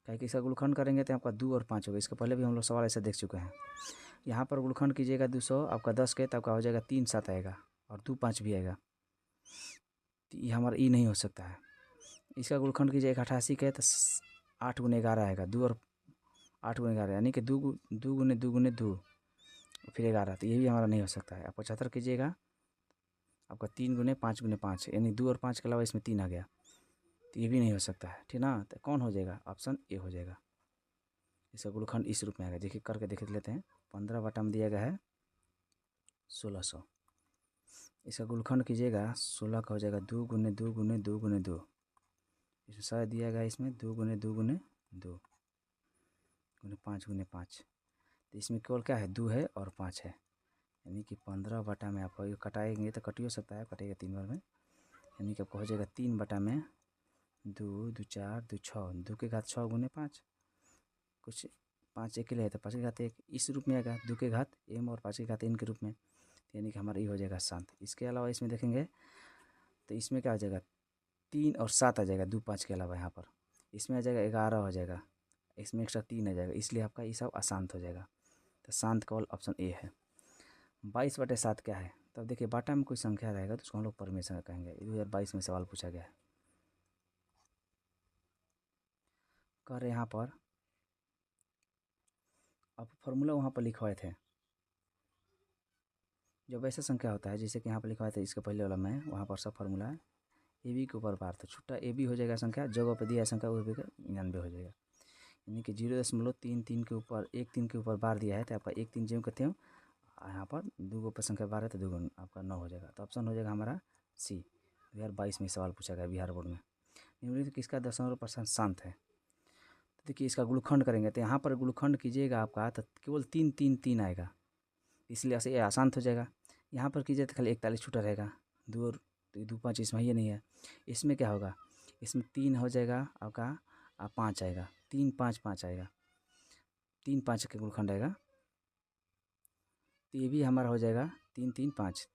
क्या कि इसका गुणनखंड करेंगे तो आपका 2 और 5 होगा। इसके पहले भी हम लोग सवाल ऐसे देख चुके हैं। यहाँ पर गुणनखंड कीजिएगा 200 आपका 10 के, तो आपका हो जाएगा 3 7 आएगा और 2 5 भी आएगा, तो ये हमारा ई नहीं हो सकता है। इसका गुणनखंड कीजिएगा 88 के, तो 8 × 11 आएगा, 2 और 8 × 11 यानी कि 2 × 2 × 2 फिर 11, तो ये भी हमारा नहीं हो सकता है। आप 75 कीजिएगा, आपका 3 × 5 × 5 यानी 2 और 5 के अलावा इसमें 3 आ गया, तो ये भी नहीं हो सकता है, ठीक ना। तो कौन हो जाएगा, ऑप्शन ए हो जाएगा। इसका गुणनखंड इस रूप में आएगा, देखिए करके देख लेते हैं। 15 में दिया गया है 1600, इसका गुणनखंड कीजिएगा 16 का हो जाएगा 2 × 2 × 2 × 2, इसमें 100 दिया गया, इसमें 2 गुने 2 गुने 2 गुने 5 गुने 5, तो इसमें केवल क्या है 2 है और 5 है, यानी कि 15 बटा में आपको ये कटाएंगे तो कट ही हो सकता है, कटेगा 3 बार में, यानी कि आपको हो जाएगा 3 बटा में 2 2 4 2 6, 2 के घात 6 गुने 5, कुछ 5 एक के लिए है तो 5 के घात 1 इस रूप में आएगा, 2 के घात m और 5 के घात n के रूप में, यानी कि हमारा ये हो जाएगा 7। इसके अलावा इसमें देखेंगे तो इसमें क्या हो जाएगा 3 और 7 आ जाएगा, 2 5 के अलावा यहाँ पर इसमें आ जाएगा 11 हो जाएगा, इसमें एक्स्ट्रा 3 आ जाएगा, इसलिए आपका ये सब अशांत हो जाएगा। तो शांत केवल ऑप्शन ए है। 22/7 क्या है, तब देखिए बाटा में कोई संख्या रहेगा तो उसको हम लोग परमेय संख्या कहेंगे। 2022 में सवाल पूछा गया है। कह रहे यहाँ पर आप फॉर्मूला वहाँ पर लिखवाए थे, जब ऐसा संख्या होता है जैसे कि यहाँ पर लिखवाए थे इसके पहले वाला में, वहाँ पर सब फॉर्मूला ए बी के ऊपर बार था, छुट्टा ए बी हो जाएगा संख्या, जगह पर दिया संख्या वो भी 99 हो जाएगा, यानी कि 0.33 के ऊपर 1 3 के ऊपर बार दिया है तो आपका 1 3 जो कहते हो, यहाँ पर 2 पर संख्या बार है तो 2 आपका 9 हो जाएगा। तो ऑप्शन हो जाएगा हमारा सी। 2022 में सवाल पूछा गया बिहार बोर्ड में। निम्नलिखित किसका 0% शांत है, तो देखिए इसका गुणखंड करेंगे तो यहाँ पर गुणखंड कीजिएगा आपका तो केवल 3 3 3 आएगा, इसलिए ऐसे ये आसान हो जाएगा। यहाँ पर कीजिए तो खाली 41 छूटा रहेगा, 2 और 2 5 इसमें ये नहीं है, इसमें क्या होगा, इसमें 3 हो जाएगा आपका 5 आएगा, 3 5 5 आएगा, 3 5 का गुणखंड आएगा, तो ये भी हमारा हो जाएगा 3 3 5,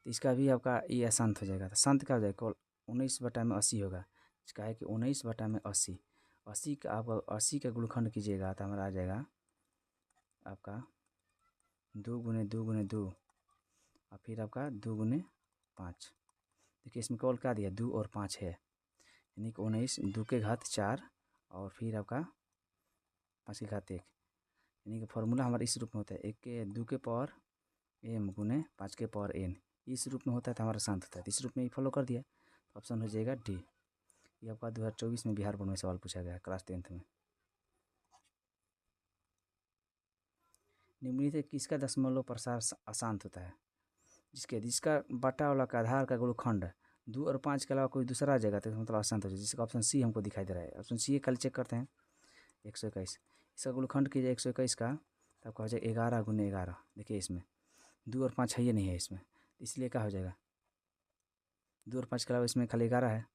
तो इसका भी आपका ये अशांत हो जाएगा। तो शांत क्या हो जाएगा केवल 19/80 होगा, इसका है कि 19/80, 80 का आपका 80 का गुणखंड कीजिएगा तो हमारा आ जाएगा आपका 2 गुने 2 गुने 2 और फिर आपका 2 गुने 5। देखिए इसमें केवल क्या दिया 2 और 5 है, यानी कि 19, 2 के घात 4 और फिर आपका 5 के घात 1, यानी कि फॉर्मूला हमारा इस रूप में होता है 1 के 2 के पावर m गुने 5 के पावर n, इस रूप में होता है तो हमारा शांत होता है, तो इस रूप में ही फॉलो कर दिया तो ऑप्शन हो जाएगा डी। ये आपका 2024 में बिहार बोर्ड में सवाल पूछा गया है क्लास 10th में। निम्नलिखित किसका दशमलव प्रसार अशांत होता है, जिसका बटा वाला का आधार का गुणखंड 2 और 5 के अलावा कोई दूसरा आ जाएगा तो मतलब अशांत हो जाएगा, जिसका ऑप्शन सी हमको दिखाई दे रहा है। ऑप्शन सी कल चेक करते हैं 121, इसका गुणखंड कीजिए 121 का तो आपका हो जाएगा 11 गुने 11। देखिए इसमें 2 और 5 है ये नहीं है इसमें, इसलिए क्या हो जाएगा 2 और 5 के अलावा इसमें खाली 11 है,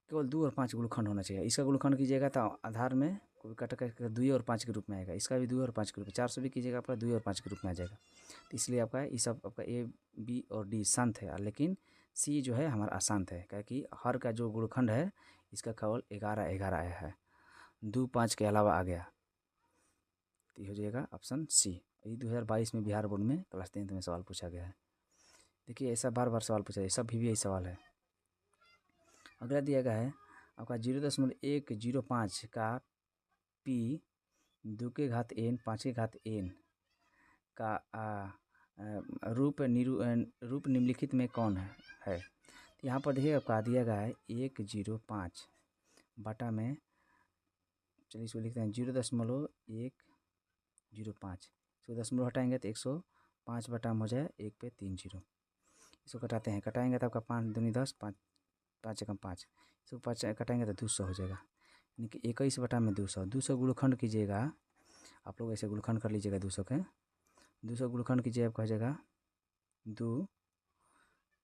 केवल 2 और 5 गुणखंड होना चाहिए। इसका गुणखंड कीजिएगा तो आधार में कोई कट कर 2 और 5 के रूप में आएगा, इसका भी 2 और 5 के रूप में, 400 भी कीजिएगा आपका 2 और 5 के रूप में आ जाएगा, तो इसलिए आपका ये सब आपका ए बी और डी शांत है, लेकिन सी जो है हमारा अशांत है, क्योंकि हर का जो गुणखंड है इसका केवल 11 11 आया है, 2 5 के अलावा आ गया, तो ये हो जाएगा ऑप्शन सी। ये 2022 में बिहार बोर्ड में क्लास 10th में सवाल पूछा गया है। देखिए ऐसा बार बार सवाल पूछा है, सब भी यही सवाल है। अगला दिया गया है आपका 0.105 का पी 2 के घात n 5 के घात n का रूप निम्नलिखित में कौन है। तो यहाँ पर देखिए आपका दिया गया है 105 बटा में, चलिए इसको लिखते हैं 0.105, इसको दशमलव हटाएंगे तो 105 बटा में हो जाए 1 पे 3 0, इसको कटाते हैं, कटाएंगे तो आपका 5 दूनी 10, 5 5 एकम 5, इसको 5 कटाएंगे तो 200 हो जाएगा, यानी कि 21 बटा में 200। 200 गुणखंड कीजिएगा आप लोग, ऐसे गुणखंड कर लीजिएगा 200 के, 200 गुणखंड कीजिए आपका हो जाएगा 2,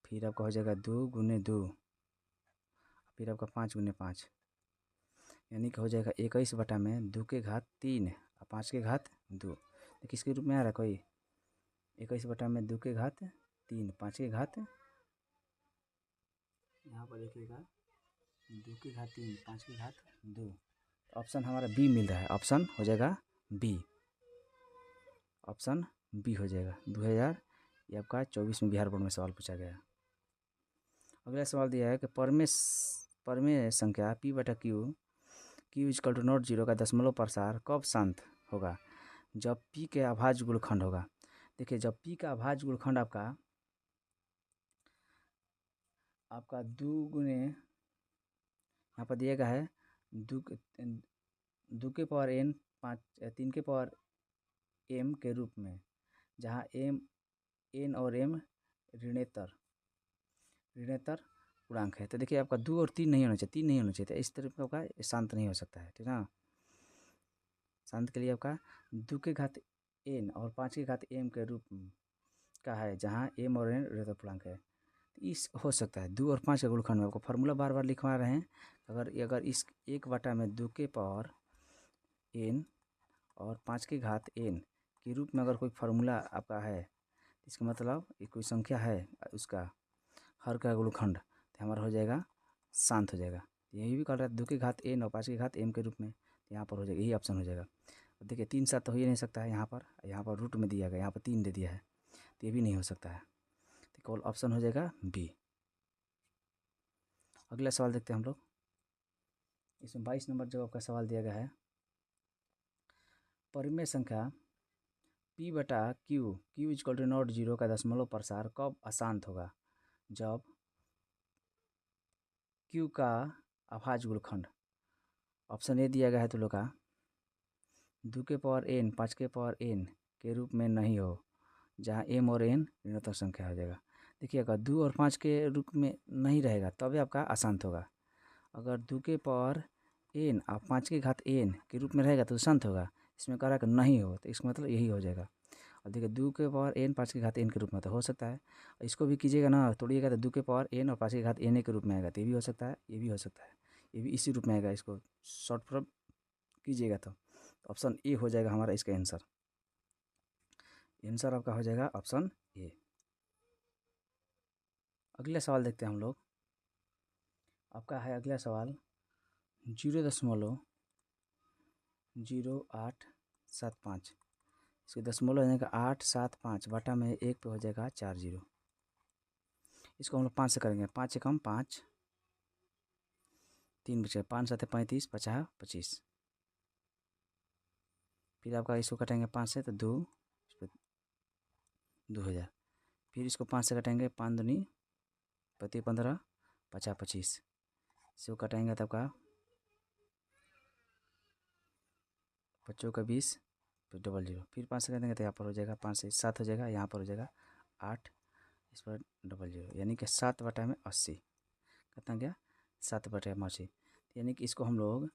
फिर आपका हो जाएगा 2 गुने 2, फिर आपका 5 गुने 5, यानी कि हो जाएगा 21 बटा में 2 के घात 3 और 5 के घात 2। तो किसके रूप में आ रहा है कोई 21 बटा में 2 के घात 3 5 के घात, यहाँ पर देखिएगा 2 के घात 3 5 के घात 2, ऑप्शन हमारा बी मिल रहा है, ऑप्शन हो जाएगा बी, ऑप्शन बी हो जाएगा। 2000 ये आपका 24 में बिहार बोर्ड में सवाल पूछा गया। अगला सवाल दिया है कि परमेय संख्या p बटा क्यू इक्वल टू नॉट 0 का दशमलव प्रसार कब शांत होगा, जब p के अभाज्य गुणखंड होगा। देखिए जब p का अभाज्य गुणखंड आपका 2 गुने, यहाँ पर दिया गया है 2 के पावर n 3 के पावर m के रूप में, जहाँ m n और m ऋणेतर पूर्णांक है। तो देखिए आपका 2 और 3 नहीं होना चाहिए, 3 नहीं होना चाहिए, तो इस तरह का आपका शांत नहीं हो सकता है, ठीक है ना। शांत के लिए आपका 2 के घात n और 5 के घात m के रूप का है, जहाँ m और n ऋणात्मक पूर्णांक है। इस हो सकता है 2 और 5 के गुणनखंड में आपको फार्मूला बार बार लिखवा रहे हैं। अगर इस 1/2 के पावर n और 5 के घात n के रूप में अगर कोई फार्मूला आपका है, इसका मतलब ये कोई संख्या है, उसका हर का गुणनखंड, तो हमारा हो जाएगा शांत हो जाएगा। यही भी कर रहा है 2 के घात n और 5 के घात m के रूप में, तो यहाँ पर हो जाएगा, यही ऑप्शन हो जाएगा। अब देखिए 3 सात तो हो ही नहीं सकता है, यहाँ पर रूट में दिया गया, यहाँ पर 3 दे दिया है, तो ये भी नहीं हो सकता है, तो केवल ऑप्शन हो जाएगा बी। अगला सवाल देखते हैं हम लोग। इसमें 22 नंबर जो आपका सवाल दिया गया है, परिमेय संख्या P/Q = 0 का दशमलव प्रसार कब अशांत होगा? जब Q का अभाज्य गुणनखंड, ऑप्शन ए दिया गया है तो लोग का 2 के पावर n 5 के पावर n के रूप में नहीं हो, जहाँ m और n ऋणात्मक संख्या हो जाएगा। देखिए अगर 2 और 5 के रूप में नहीं रहेगा तभी आपका अशांत होगा। अगर 2 के पावर n और 5 के घात n के रूप में रहेगा तो शांत होगा। इसमें कह रहा है कि नहीं हो, तो इसका मतलब यही हो जाएगा। और देखिए 2 के पावर n 5 के घात n के रूप में तो हो सकता है, इसको भी कीजिएगा ना, तोड़िएगा तो 2 के पावर n और 5 के घात n के रूप में आएगा, तो ये भी हो सकता है, ये भी हो सकता है, ये भी इसी रूप में आएगा। इसको शॉर्ट फॉर्म कीजिएगा तो ऑप्शन ए हो जाएगा हमारा इसका आंसर। आंसर आपका हो जाएगा ऑप्शन ए। अगला सवाल देखते हैं हम लोग। आपका है अगला सवाल 0.0875, इसके दशमलव हो जाएगा 875 बटा में 1 पे हो जाएगा 4 0। इसको हम लोग 5 से करेंगे, 5 से कम 5, 3 बचे 5 7 35 50 25। फिर आपका इसको कटेंगे 5 से तो 2 2000। फिर इसको 5 से कटेंगे, 5 दूनी 15 50 25। इसको कटेंगे तो आपका 5 का 20, फिर 00। फिर 5 से कटेंगे तो यहाँ पर हो जाएगा 5 से 7 हो जाएगा, यहाँ पर हो जाएगा 8, इस पर 00, यानी कि 7 बटा में 80। कितना गया? 7 बटा में 80। यानी कि इसको हम लोग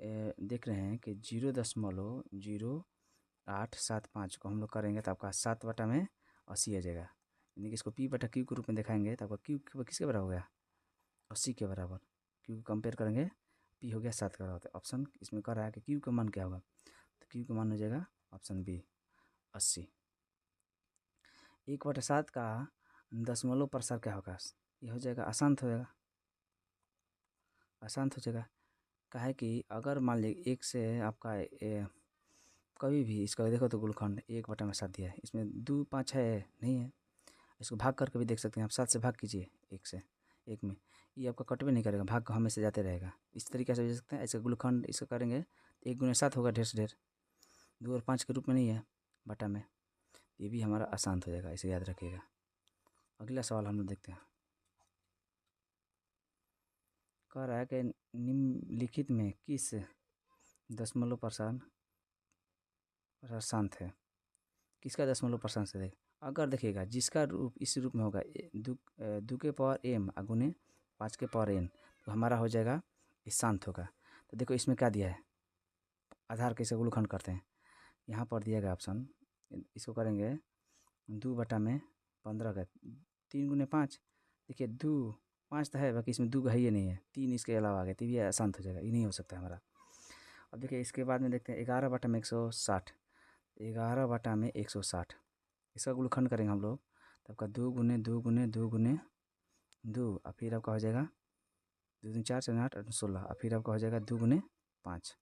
देख रहे हैं कि 0.0875 को हम लोग करेंगे तो आपका 7 बटा में 80 आ जाएगा। यानी कि इसको P/Q के रूप में दिखाएंगे तो आपका Q किसके बराबर हो गया? 80 के बराबर। Q को कंपेयर करेंगे, P हो गया 7 के बराबर। ऑप्शन इसमें कर रहा है कि Q का मान क्या होगा, तो Q का मान हो जाएगा ऑप्शन बी 80। 1/7 का दशमलव प्रसार क्या होगा? ये हो जाएगा अशांत हो जाएगा, अशांत हो जाएगा। क्या है कि अगर मान लीजिए 1 से आपका कभी भी इसका देखो तो गुणनखंड 1/7 दिया है, इसमें 2 5 है नहीं है, इसको भाग करके भी देख सकते हैं आप। 7 से भाग कीजिए 1 से, 1 में ये आपका कट भी नहीं करेगा, भाग का हमेशा जाते रहेगा। इस तरीके से देख सकते हैं। ऐसे गुणनखंड इसका करेंगे 1 × 7 होगा, ढेर से ढेर 2 और 5 के रूप में नहीं है बटा में, ये भी हमारा अशांत हो जाएगा, इसे याद रखिएगा। अगला सवाल हम लोग देखते हैं। कह रहा है कि निम्नलिखित में किस दशमलव प्रसार शांत है? किसका दशमलव प्रसार से देख, अगर देखिएगा जिसका रूप इस रूप में होगा 2 के पावर m गुने 5 के पावर n, तो हमारा हो जाएगा ये शांत होगा। तो देखो इसमें क्या दिया है, आधार कैसे गुणनखंड करते हैं, यहाँ पर दिया गया ऑप्शन, इसको करेंगे 2 बटा में 15 का 3 × 5। देखिए 2 5 तो है, बाकी इसमें 2 का है, ये नहीं है, 3 इसके अलावा आ गया, तो ये अशांत हो जाएगा, ये नहीं हो सकता हमारा। अब देखिए इसके बाद में देखते हैं 11 बटा में 160, 11 बटा में 160, इसका गुणनखंड करेंगे हम लोग, तो आपका 2 × 2 × 2 × 2, और फिर आपका हो जाएगा 2 दूनी 4 4 8 8 16, और फिर आपका हो जाएगा 2 × 5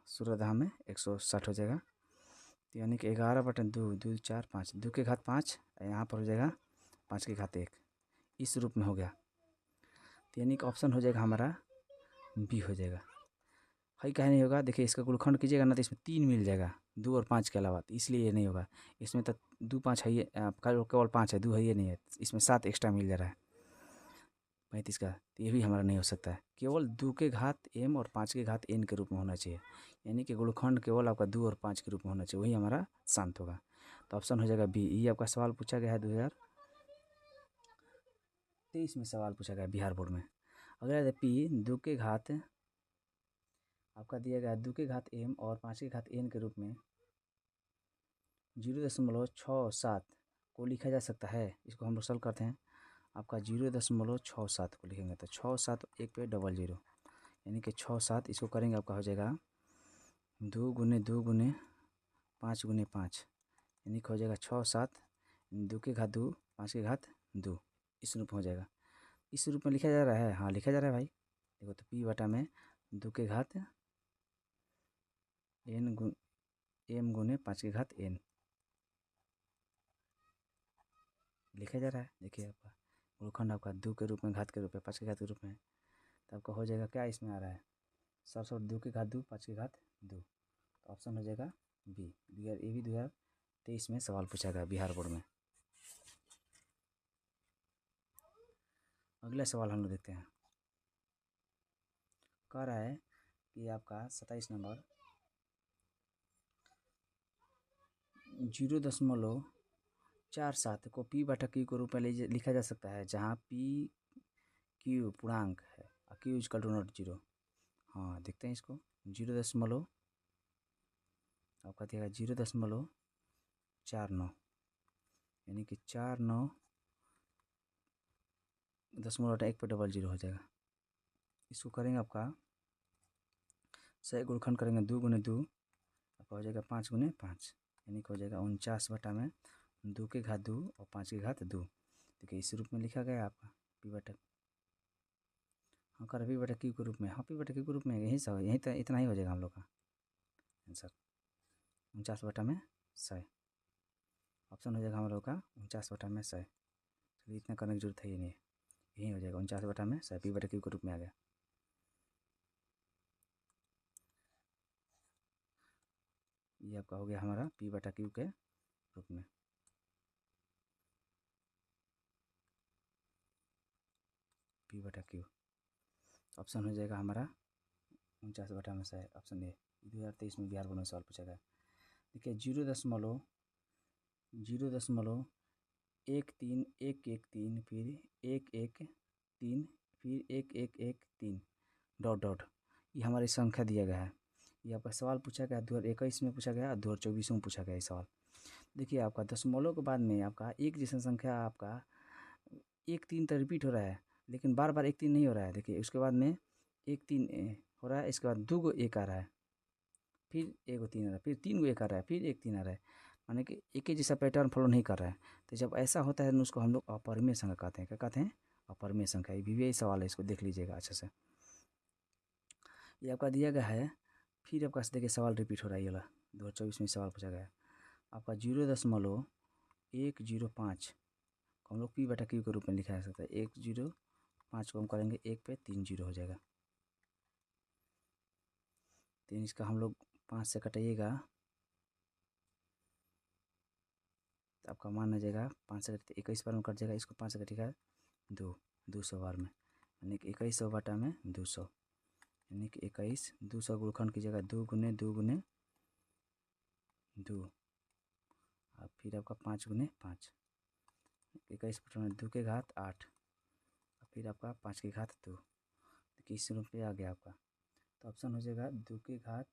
16 में 160 हो जाएगा। तो यानी कि 11 बटा 2 2 4 5, 2 के घात 5, यहाँ पर हो जाएगा 5 के घात 1, इस रूप में हो गया। तो यानी कि ऑप्शन हो जाएगा हमारा बी हो जाएगा। है कहीं नहीं होगा, देखिए इसका गुणनखंड कीजिएगा ना तो इसमें 3 मिल जाएगा 2 और 5 के अलावा, तो इसलिए ये नहीं होगा। इसमें तो 2 5 है, ये केवल 5 है, 2 है ये नहीं है, इसमें 7 एक्स्ट्रा मिल जा रहा है 35 का, तो ये भी हमारा नहीं हो सकता है। केवल 2 के घात m और 5 के घात n के रूप में होना चाहिए, यानी कि गुणनखंड केवल आपका 2 और 5 के रूप में होना चाहिए, वही हमारा शांत होगा। तो ऑप्शन हो जाएगा बी। ये आपका सवाल पूछा गया है 2023 में सवाल पूछा गया बिहार बोर्ड में। अगला है पी दो के घात आपका दिया गया 2 के घात m और 5 के घात n के रूप में 0.67 को लिखा जा सकता है। इसको हम लोग सॉल्व करते हैं। आपका 0.67 को लिखेंगे तो 67 एक पे डबल जीरो यानी कि 67 इसको करेंगे आपका हो जाएगा 2 गुने 2 गुने 5 गुने 5 यानी कि हो जाएगा 67 2 के घात 2 5 के घात 2 इस रूप में हो जाएगा। इस रूप में लिखा जा रहा है, हाँ लिखा जा रहा है भाई। देखो तो p बटा में 2 के घात m गुने 5 के घात n लिखा जा रहा है। देखिए आपका गुणनखंड आपका 2 के रूप में घात के रूप में 5 के घात के रूप में तो आपका हो जाएगा क्या इसमें आ रहा है 7 2 के घात 2 5 के घात 2 तो ऑप्शन हो जाएगा बी। ये भी 2023 में सवाल पूछा गया बिहार बोर्ड में। अगला सवाल हम लोग देखते हैं। कह रहा है कि आपका 27 नंबर 0.47 को p बटा क्यू के रूप में लिखा जा सकता है, जहाँ p क्यू पूर्णांक है और Q equal to not zero. हाँ देखते हैं इसको 0. आपका दिया 0.49 यानी कि 49.1 पर डबल जीरो हो जाएगा। इसको करेंगे आपका सही गुणनखंड करेंगे 2 गुने 2 आपका हो जाएगा 5 गुने 5 यानी कि हो जाएगा 49 बटा में 2 के घात 2 और 5 के घात 2। देखिए इस रूप में लिखा गया आपका पी बटा हाँ कर पी बटा क्यू के रूप में, हाँ पी बटा क्यू के रूप में यही सब यही तो इतना ही हो जाएगा हम लोग का आंसर 49 बटा में 100 ऑप्शन हो जाएगा हम लोग का 49 बटा में 100। चलिए इतना करने की जरूरत है ही नहीं, यही हो जाएगा 49 बटा में 100 पी बटा क्यू के रूप में आ गया। ये आपका हो गया हमारा पी बटा क्यू के रूप में। पी बटा क्यू ऑप्शन हो जाएगा हमारा 49 बटा में 100 ऑप्शन ए। 2023 में बिहार बोर्ड में सवाल पूछा गया। देखिए 0.131113 फिर 113 फिर 1113 डॉट डॉट ये हमारी संख्या दिया गया है। ये आपका सवाल पूछा गया 2021 में पूछा गया, 2024 में पूछा गया ये सवाल। देखिए आपका दशमलव के बाद में आपका एक जैसा संख्या आपका 1 3 तो रिपीट हो रहा है, लेकिन बार बार 1 3 नहीं हो रहा है। देखिए उसके बाद में 1 3 हो रहा है, इसके बाद 2 गो 1 आ रहा है, फिर 1 गो 3 आ रहा है, फिर 3 गो 1 आ रहा है, फिर 1 3 आ रहा है, माने कि एक ही जैसा पैटर्न फॉलो नहीं कर रहा है। तो जब ऐसा होता है तो उसको हम लोग अपरिमेय संख्या कहते हैं। क्या कहते हैं? अपरिमेय संख्या। ये भी सवाल है, इसको देख लीजिएगा अच्छे से। ये आपका दिया गया है, फिर आपका देखिए सवाल रिपीट हो रहा है। ये वाला 2024 में सवाल पूछा गया है आपका 0.105 को हम लोग पी बटा क्यू के रूप में लिखा जा सकता है। 105 को हम करेंगे 1 पे 3 जीरो हो जाएगा। 3 इसका हम लोग 5 से कटाइएगा तो आपका मान आ जाएगा 5 से 21 बार में कट जाएगा। इसको 5 से कटेगा 200 बार में, यानी कि 2100 बटा में 200 यानी कि 21 200 गुणनखंड कीजिएगा 2 गुने 2 गुने 2 और फिर आपका 5 गुने 5 21 बटा में 2 के घात 8 और फिर आपका 5 के घात 2। देखिए इस रूप में आ गया आपका, तो ऑप्शन हो जाएगा 2 के घात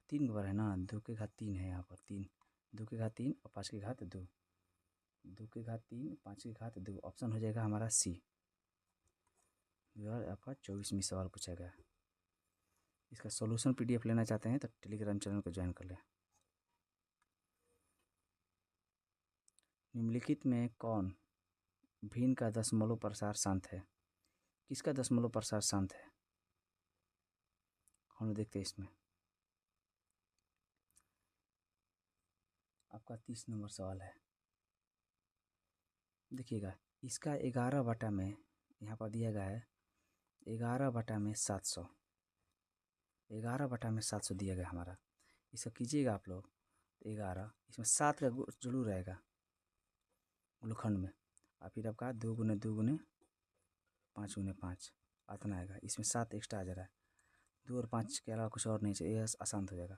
3 बार है ना, 2 के घात 3 है यहाँ पर 3, 2 के घात 3 और 5 के घात 2, 2 के घात 3 5 के घात 2 ऑप्शन हो जाएगा हमारा सी। आपका 24 में सवाल पूछा गया। इसका सॉल्यूशन पीडीएफ लेना चाहते हैं तो टेलीग्राम चैनल को ज्वाइन कर लें। निम्नलिखित में कौन भिन्न का दशमलव प्रसार शांत है? किसका दशमलव प्रसार शांत है हम लोग देखते हैं इसमें। आपका 30 नंबर सवाल है, देखिएगा इसका 11 बटा में यहाँ पर दिया गया है 11 बटा में 700, 11 बटा में 700 दिया गया हमारा। इसका कीजिएगा आप लोग 11 इसमें 7 का जरूर रहेगा गुणनखंड में और फिर आपका 2 गुने 2 गुने 5 गुने 5 इतना आएगा। इसमें 7 एक्स्ट्रा आ जा रहा है, 2 और 5 के अलावा कुछ और नहीं चाहिए, यह आसान हो जाएगा।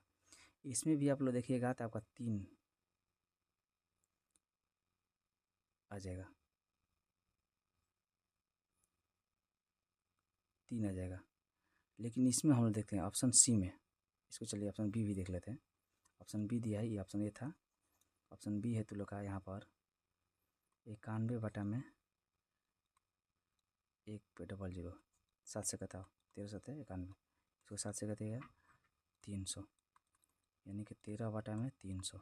इसमें भी आप लोग देखिएगा तो आपका 3 आ जाएगा। 3 आ जाएगा। लेकिन इसमें हम लोग देखते हैं ऑप्शन सी में, इसको चलिए ऑप्शन बी भी देख लेते हैं। ऑप्शन बी दिया है, ये ऑप्शन ए था। ऑप्शन बी है तो लोग का यहाँ पर 91/में 1/00, 7 से कटाओ 13 7 91, इसको 7 से कटेगा 300, यानी कि 13/में 300।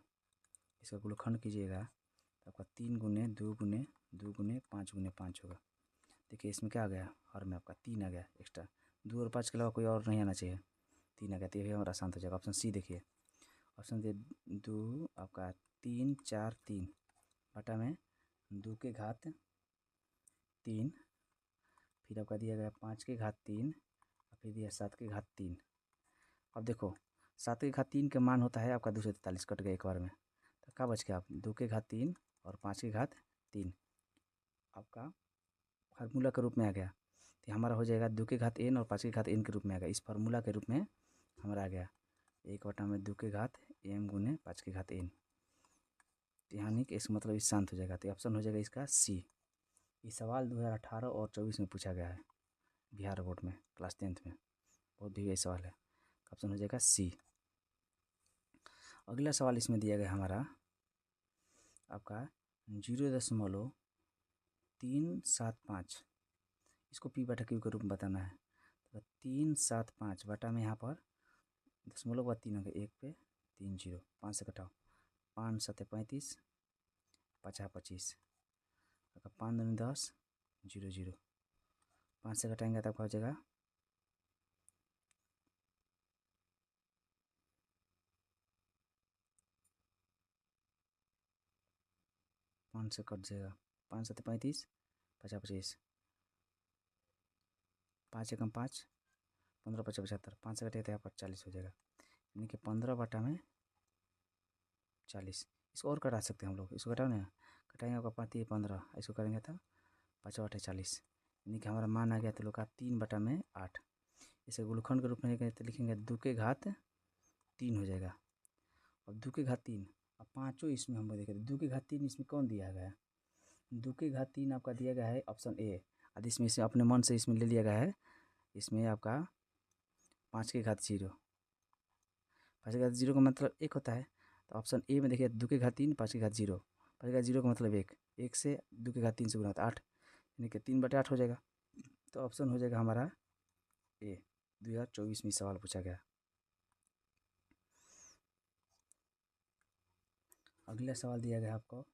इसका गुणनखंड कीजिएगा तो आपका 3 गुने 2 गुने 2 गुने 5 गुने 5 होगा। देखिए इसमें क्या आ गया, हर में आपका 3 आ गया एक्स्ट्रा, 2 और 5 के अलावा कोई और नहीं आना चाहिए, 3 आ गया, तो ये भी हमारा आसान हो जाएगा। ऑप्शन सी देखिए, ऑप्शन दे 2 आपका 3 4 3 बटा में 2 के घात 3, फिर आपका दिया गया 5 के घात 3, फिर दिया 7 के घात 3। अब देखो 7 के घात 3 का मान होता है आपका 243, कट गया एक बार में, तो क्या बच गया आप 2 के घात 3 और 5 के घात 3 आपका फार्मूला के रूप में आ गया। तो हमारा हो जाएगा 2 के घात n और 5 के घात n के रूप में आ गया, इस फार्मूला के रूप में हमारा आ गया 1/2 के घात m गुने 5 के घात n। तो यानी कि इसका मतलब इस शांत हो जाएगा, तो ऑप्शन हो जाएगा इसका सी। ये सवाल 2018 और 24 में पूछा गया है बिहार बोर्ड में क्लास 10th में, बहुत भी यही सवाल है, ऑप्शन हो जाएगा सी। अगला सवाल इसमें दिया गया हमारा आपका 0.375, इसको पी बटा क्यू के रूप में बताना है। तो 375 बटा में यहाँ पर दशमलव का 3 होगा, 1/30, 5 से घटाओ 5 7 35, 50 25, 5 9 10 0 0, 5 से घटाएंगे तो आपका हो जाएगा 5 से कट जाएगा, 5 7 35, 50 25, 5 एकम 5, 15 5 75, 5 से घटेगा यहाँ पर 40 हो जाएगा, यानी कि 15 बटा में 40। इसको और घटा सकते हैं हम लोग, इसको घटाओ ना, घटाएंगे आपका 5 15, इसको करेंगे तो 5 बटा 40, यानी कि हमारा मान आ गया तो लोग का 3 बटा में 8। इसे गुणनखंड के रूप में तो लिखेंगे 2 के घात 3 हो जाएगा। अब 2 के घात 3, अब पाँचों इसमें हम देखें 2 के घात 3 इसमें कौन दिया गया है, 2 के घात 3 आपका दिया गया है ऑप्शन ए, आदि इसमें से अपने मन से इसमें ले लिया गया है, इसमें आपका 5 के घात 0, 5 के घात 0 का मतलब 1 होता है, तो ऑप्शन ए में देखिए 2 के घात 3 5 के घात 0, 5 के घात 0 का मतलब 1, 1 से 2 के घात 3 से गुना तो 8, यानी कि 3/8 हो जाएगा। तो ऑप्शन हो जाएगा हमारा ए, 2024 में सवाल पूछा गया। अगला सवाल दिया गया आपको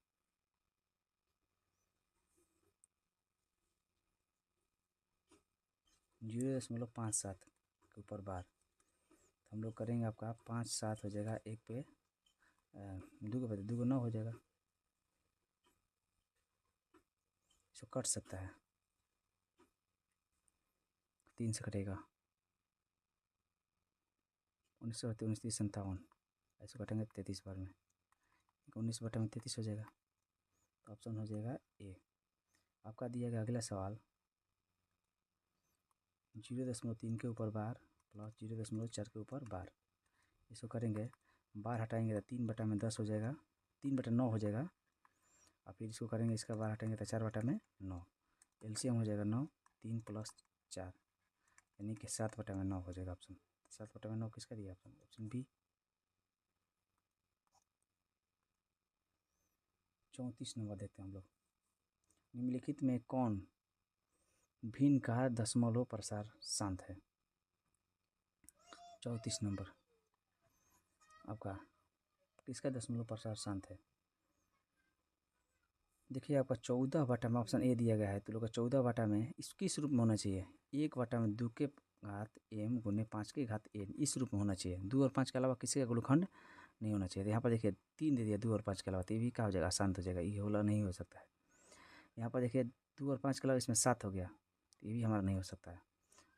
0.57 के ऊपर बार, तो हम लोग करेंगे आपका 5 7 हो जाएगा, 1 पे 2 के बदले 2 को 9 हो जाएगा, इसको कट सकता है, 3 से कटेगा 19 19 30 57, ऐसे कटेंगे 33 बार में, 19 बटा में 33 हो जाएगा, तो ऑप्शन हो जाएगा ए। आपका दिया गया अगला सवाल 0.3 के ऊपर बार प्लस 0.4 के ऊपर बार, इसको करेंगे बार हटाएंगे तो 3 बटा में 10 हो जाएगा, 3 बटा 9 हो जाएगा, और फिर इसको करेंगे इसका बार हटाएंगे तो 4 बटा में 9, एलसीएम हो जाएगा 9, 3 + 4, यानी कि 7 बटा में 9 हो जाएगा ऑप्शन। 7 बटा में 9 किसका दिया ऑप्शन, ऑप्शन बी। 34 नंबर देखते हैं हम लोग, निम्नलिखित में कौन भिन्न का दशमलव प्रसार शांत है। 34 नंबर आपका किसका दशमलव प्रसार शांत है। देखिए आपका 14 बटा में ऑप्शन ए दिया गया है, तो लोग का 14 बटा में इस किस रूप में होना चाहिए, 1 बटा में 2 के घात m गुने 5 के घात n, इस रूप में होना चाहिए, 2 और 5 के अलावा किसी का गुणनखंड नहीं होना चाहिए। तो यहाँ पर देखिए 3 दे दिया 2 और 5 के अलावा, तो ये भी क्या हो जाएगा, शांत हो जाएगा, ये होला नहीं हो सकता है। यहाँ पर देखिए 2 और 5 के अलावा इसमें 7 हो गया, तो ये भी हमारा नहीं हो सकता है।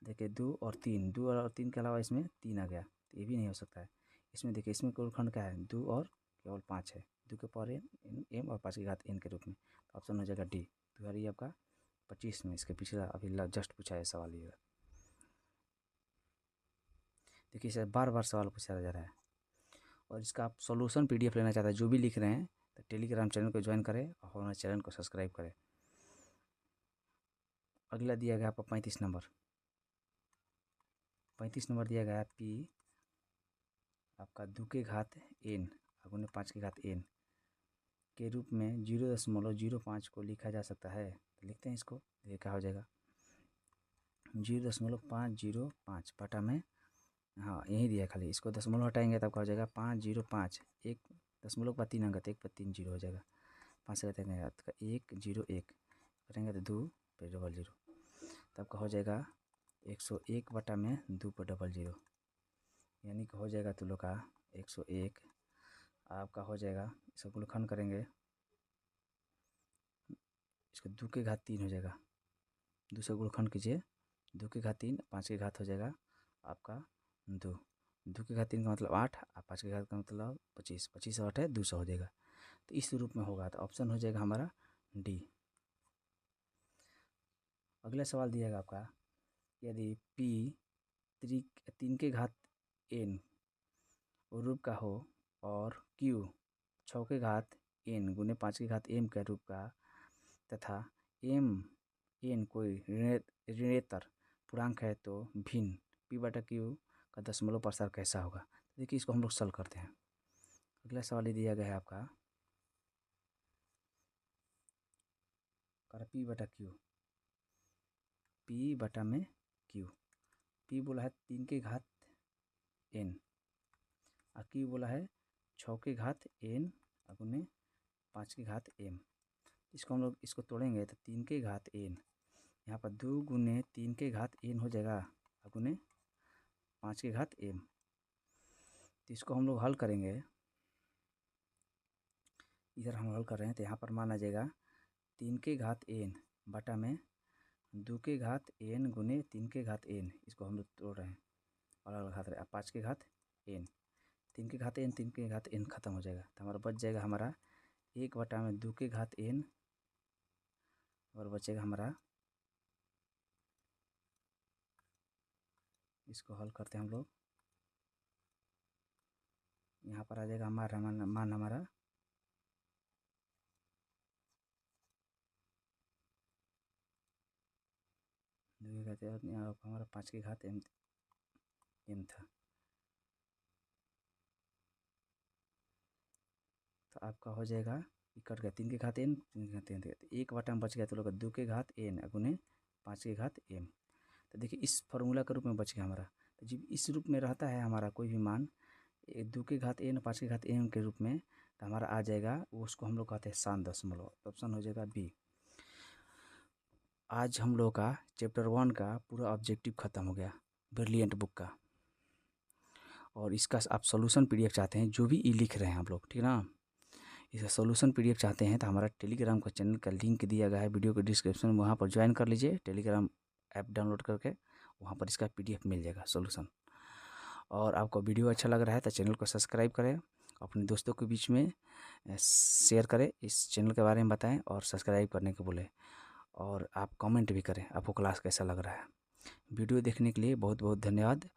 देखिए 2 और 3, 2 और 3 के अलावा इसमें 3 आ गया, तो ये भी नहीं हो सकता है। इसमें देखिए इसमें गुणनखंड क्या है, 2 और केवल 5 है, 2 के पावर m और 5 के घात n के रूप में, तो ऑप्शन हो जाएगा डी। 2000 आपका 25 में इसके पिछला अभी जस्ट पूछा है सवाल ये। देखिए इसे बार बार सवाल पूछा जा रहा है, और इसका आप सॉल्यूशन पीडीएफ लेना चाहते हैं, जो भी लिख रहे हैं तो टेलीग्राम चैनल को ज्वाइन करें और हमारे चैनल को सब्सक्राइब करें। अगला दिया गया आपको 35 नंबर, 35 नंबर दिया गया है p आपका 2 के घात n अगुने 5 के घात n के रूप में 0.05 को लिखा जा सकता है। तो लिखते हैं इसको, ये क्या हो जाएगा 0.505 बटा में, हाँ यही दिया खाली, इसको दशमलव हटाएंगे तब क्या हो जाएगा 505, एक दशमलव का 3 अंक, 1 पर 3 जीरो हो जाएगा, 5 से कटेंगे 101 करेंगे तो 2 पे 00, तब का हो जाएगा 101 बटा में 2 पर 00, यानी कि हो जाएगा तुम लोग का 101 आपका हो जाएगा, इसका गुणनखंड करेंगे, इसका 2 के घात 3 हो जाएगा, 2 से गुणनखंड कीजिए, 2 के घात 3, 5 के घात हो जाएगा आपका 2, 2 के घात 3 का मतलब 8, 5 के घात का मतलब 25, 25 8 है 200 हो जाएगा। तो इस रूप में होगा, तो ऑप्शन हो जाएगा हमारा डी। अगला सवाल दिएगा आपका, यदि p 3 के घात n रूप का हो और q 6 के घात n गुने 5 के घात m के रूप का तथा m n कोई ऋणेतर पूर्णांक है तो भिन्न p बटा q का दशमलव प्रसार कैसा होगा। देखिए इसको हम लोग सॉल्व करते हैं। अगला सवाल ये दिया गया है आपका p बटा q, p बटा में q, p बोला है 3 के घात n और q बोला है 6 के घात n अगुने 5 के घात m। इसको हम लोग इसको तोड़ेंगे तो 3 के घात n, यहाँ पर 2 गुने 3 के घात n हो जाएगा अगुने 5 के घात m। तो इसको हम लोग हल करेंगे, इधर हम हल कर रहे हैं तो यहाँ पर मान आ जाएगा 3 के घात n बटा में 2 के घात n गुने 3 के घात n, इसको हम लोग तोड़ रहे हैं अलग अलग घात रहे, 5 के घात n, 3 के घात n 3 के घात n खत्म हो जाएगा, तो हमारा बच जाएगा हमारा 1 बटा में 2 के घात n और बचेगा हमारा, इसको हल करते हैं हम लोग, यहाँ पर आ जाएगा हमारा मान हमारा 2 के घात यहाँ हमारा 5 के घात m था। तो आपका हो जाएगा कट गया 3 के घात n 3 के घात n, 1 बटा में बच गया तो लोग 2 के घात n अगुने 5 के घात m। तो देखिए इस फॉर्मूला के रूप में बच गया हमारा। तो जब इस रूप में रहता है हमारा कोई भी मान 2 के घात n 5 के घात m के रूप में, तो हमारा आ जाएगा वो, उसको हम लोग कहते हैं शांत दशमलव। तो ऑप्शन हो जाएगा बी। आज हम लोग का चैप्टर 1 का पूरा ऑब्जेक्टिव ख़त्म हो गया ब्रिलियंट बुक का, और इसका आप सॉल्यूशन पीडीएफ चाहते हैं जो भी ई लिख रहे हैं आप लोग, ठीक है ना, इसका सॉल्यूशन पीडीएफ चाहते हैं तो हमारा टेलीग्राम का चैनल का लिंक दिया गया है वीडियो के डिस्क्रिप्शन में, वहाँ पर ज्वाइन कर लीजिए, टेलीग्राम ऐप डाउनलोड करके वहाँ पर इसका पीडीएफ मिल जाएगा सॉल्यूशन। और आपको वीडियो अच्छा लग रहा है तो चैनल को सब्सक्राइब करें, अपने दोस्तों के बीच में शेयर करें, इस चैनल के बारे में बताएं और सब्सक्राइब करने को बोलें, और आप कमेंट भी करें आपको क्लास कैसा लग रहा है। वीडियो देखने के लिए बहुत बहुत धन्यवाद।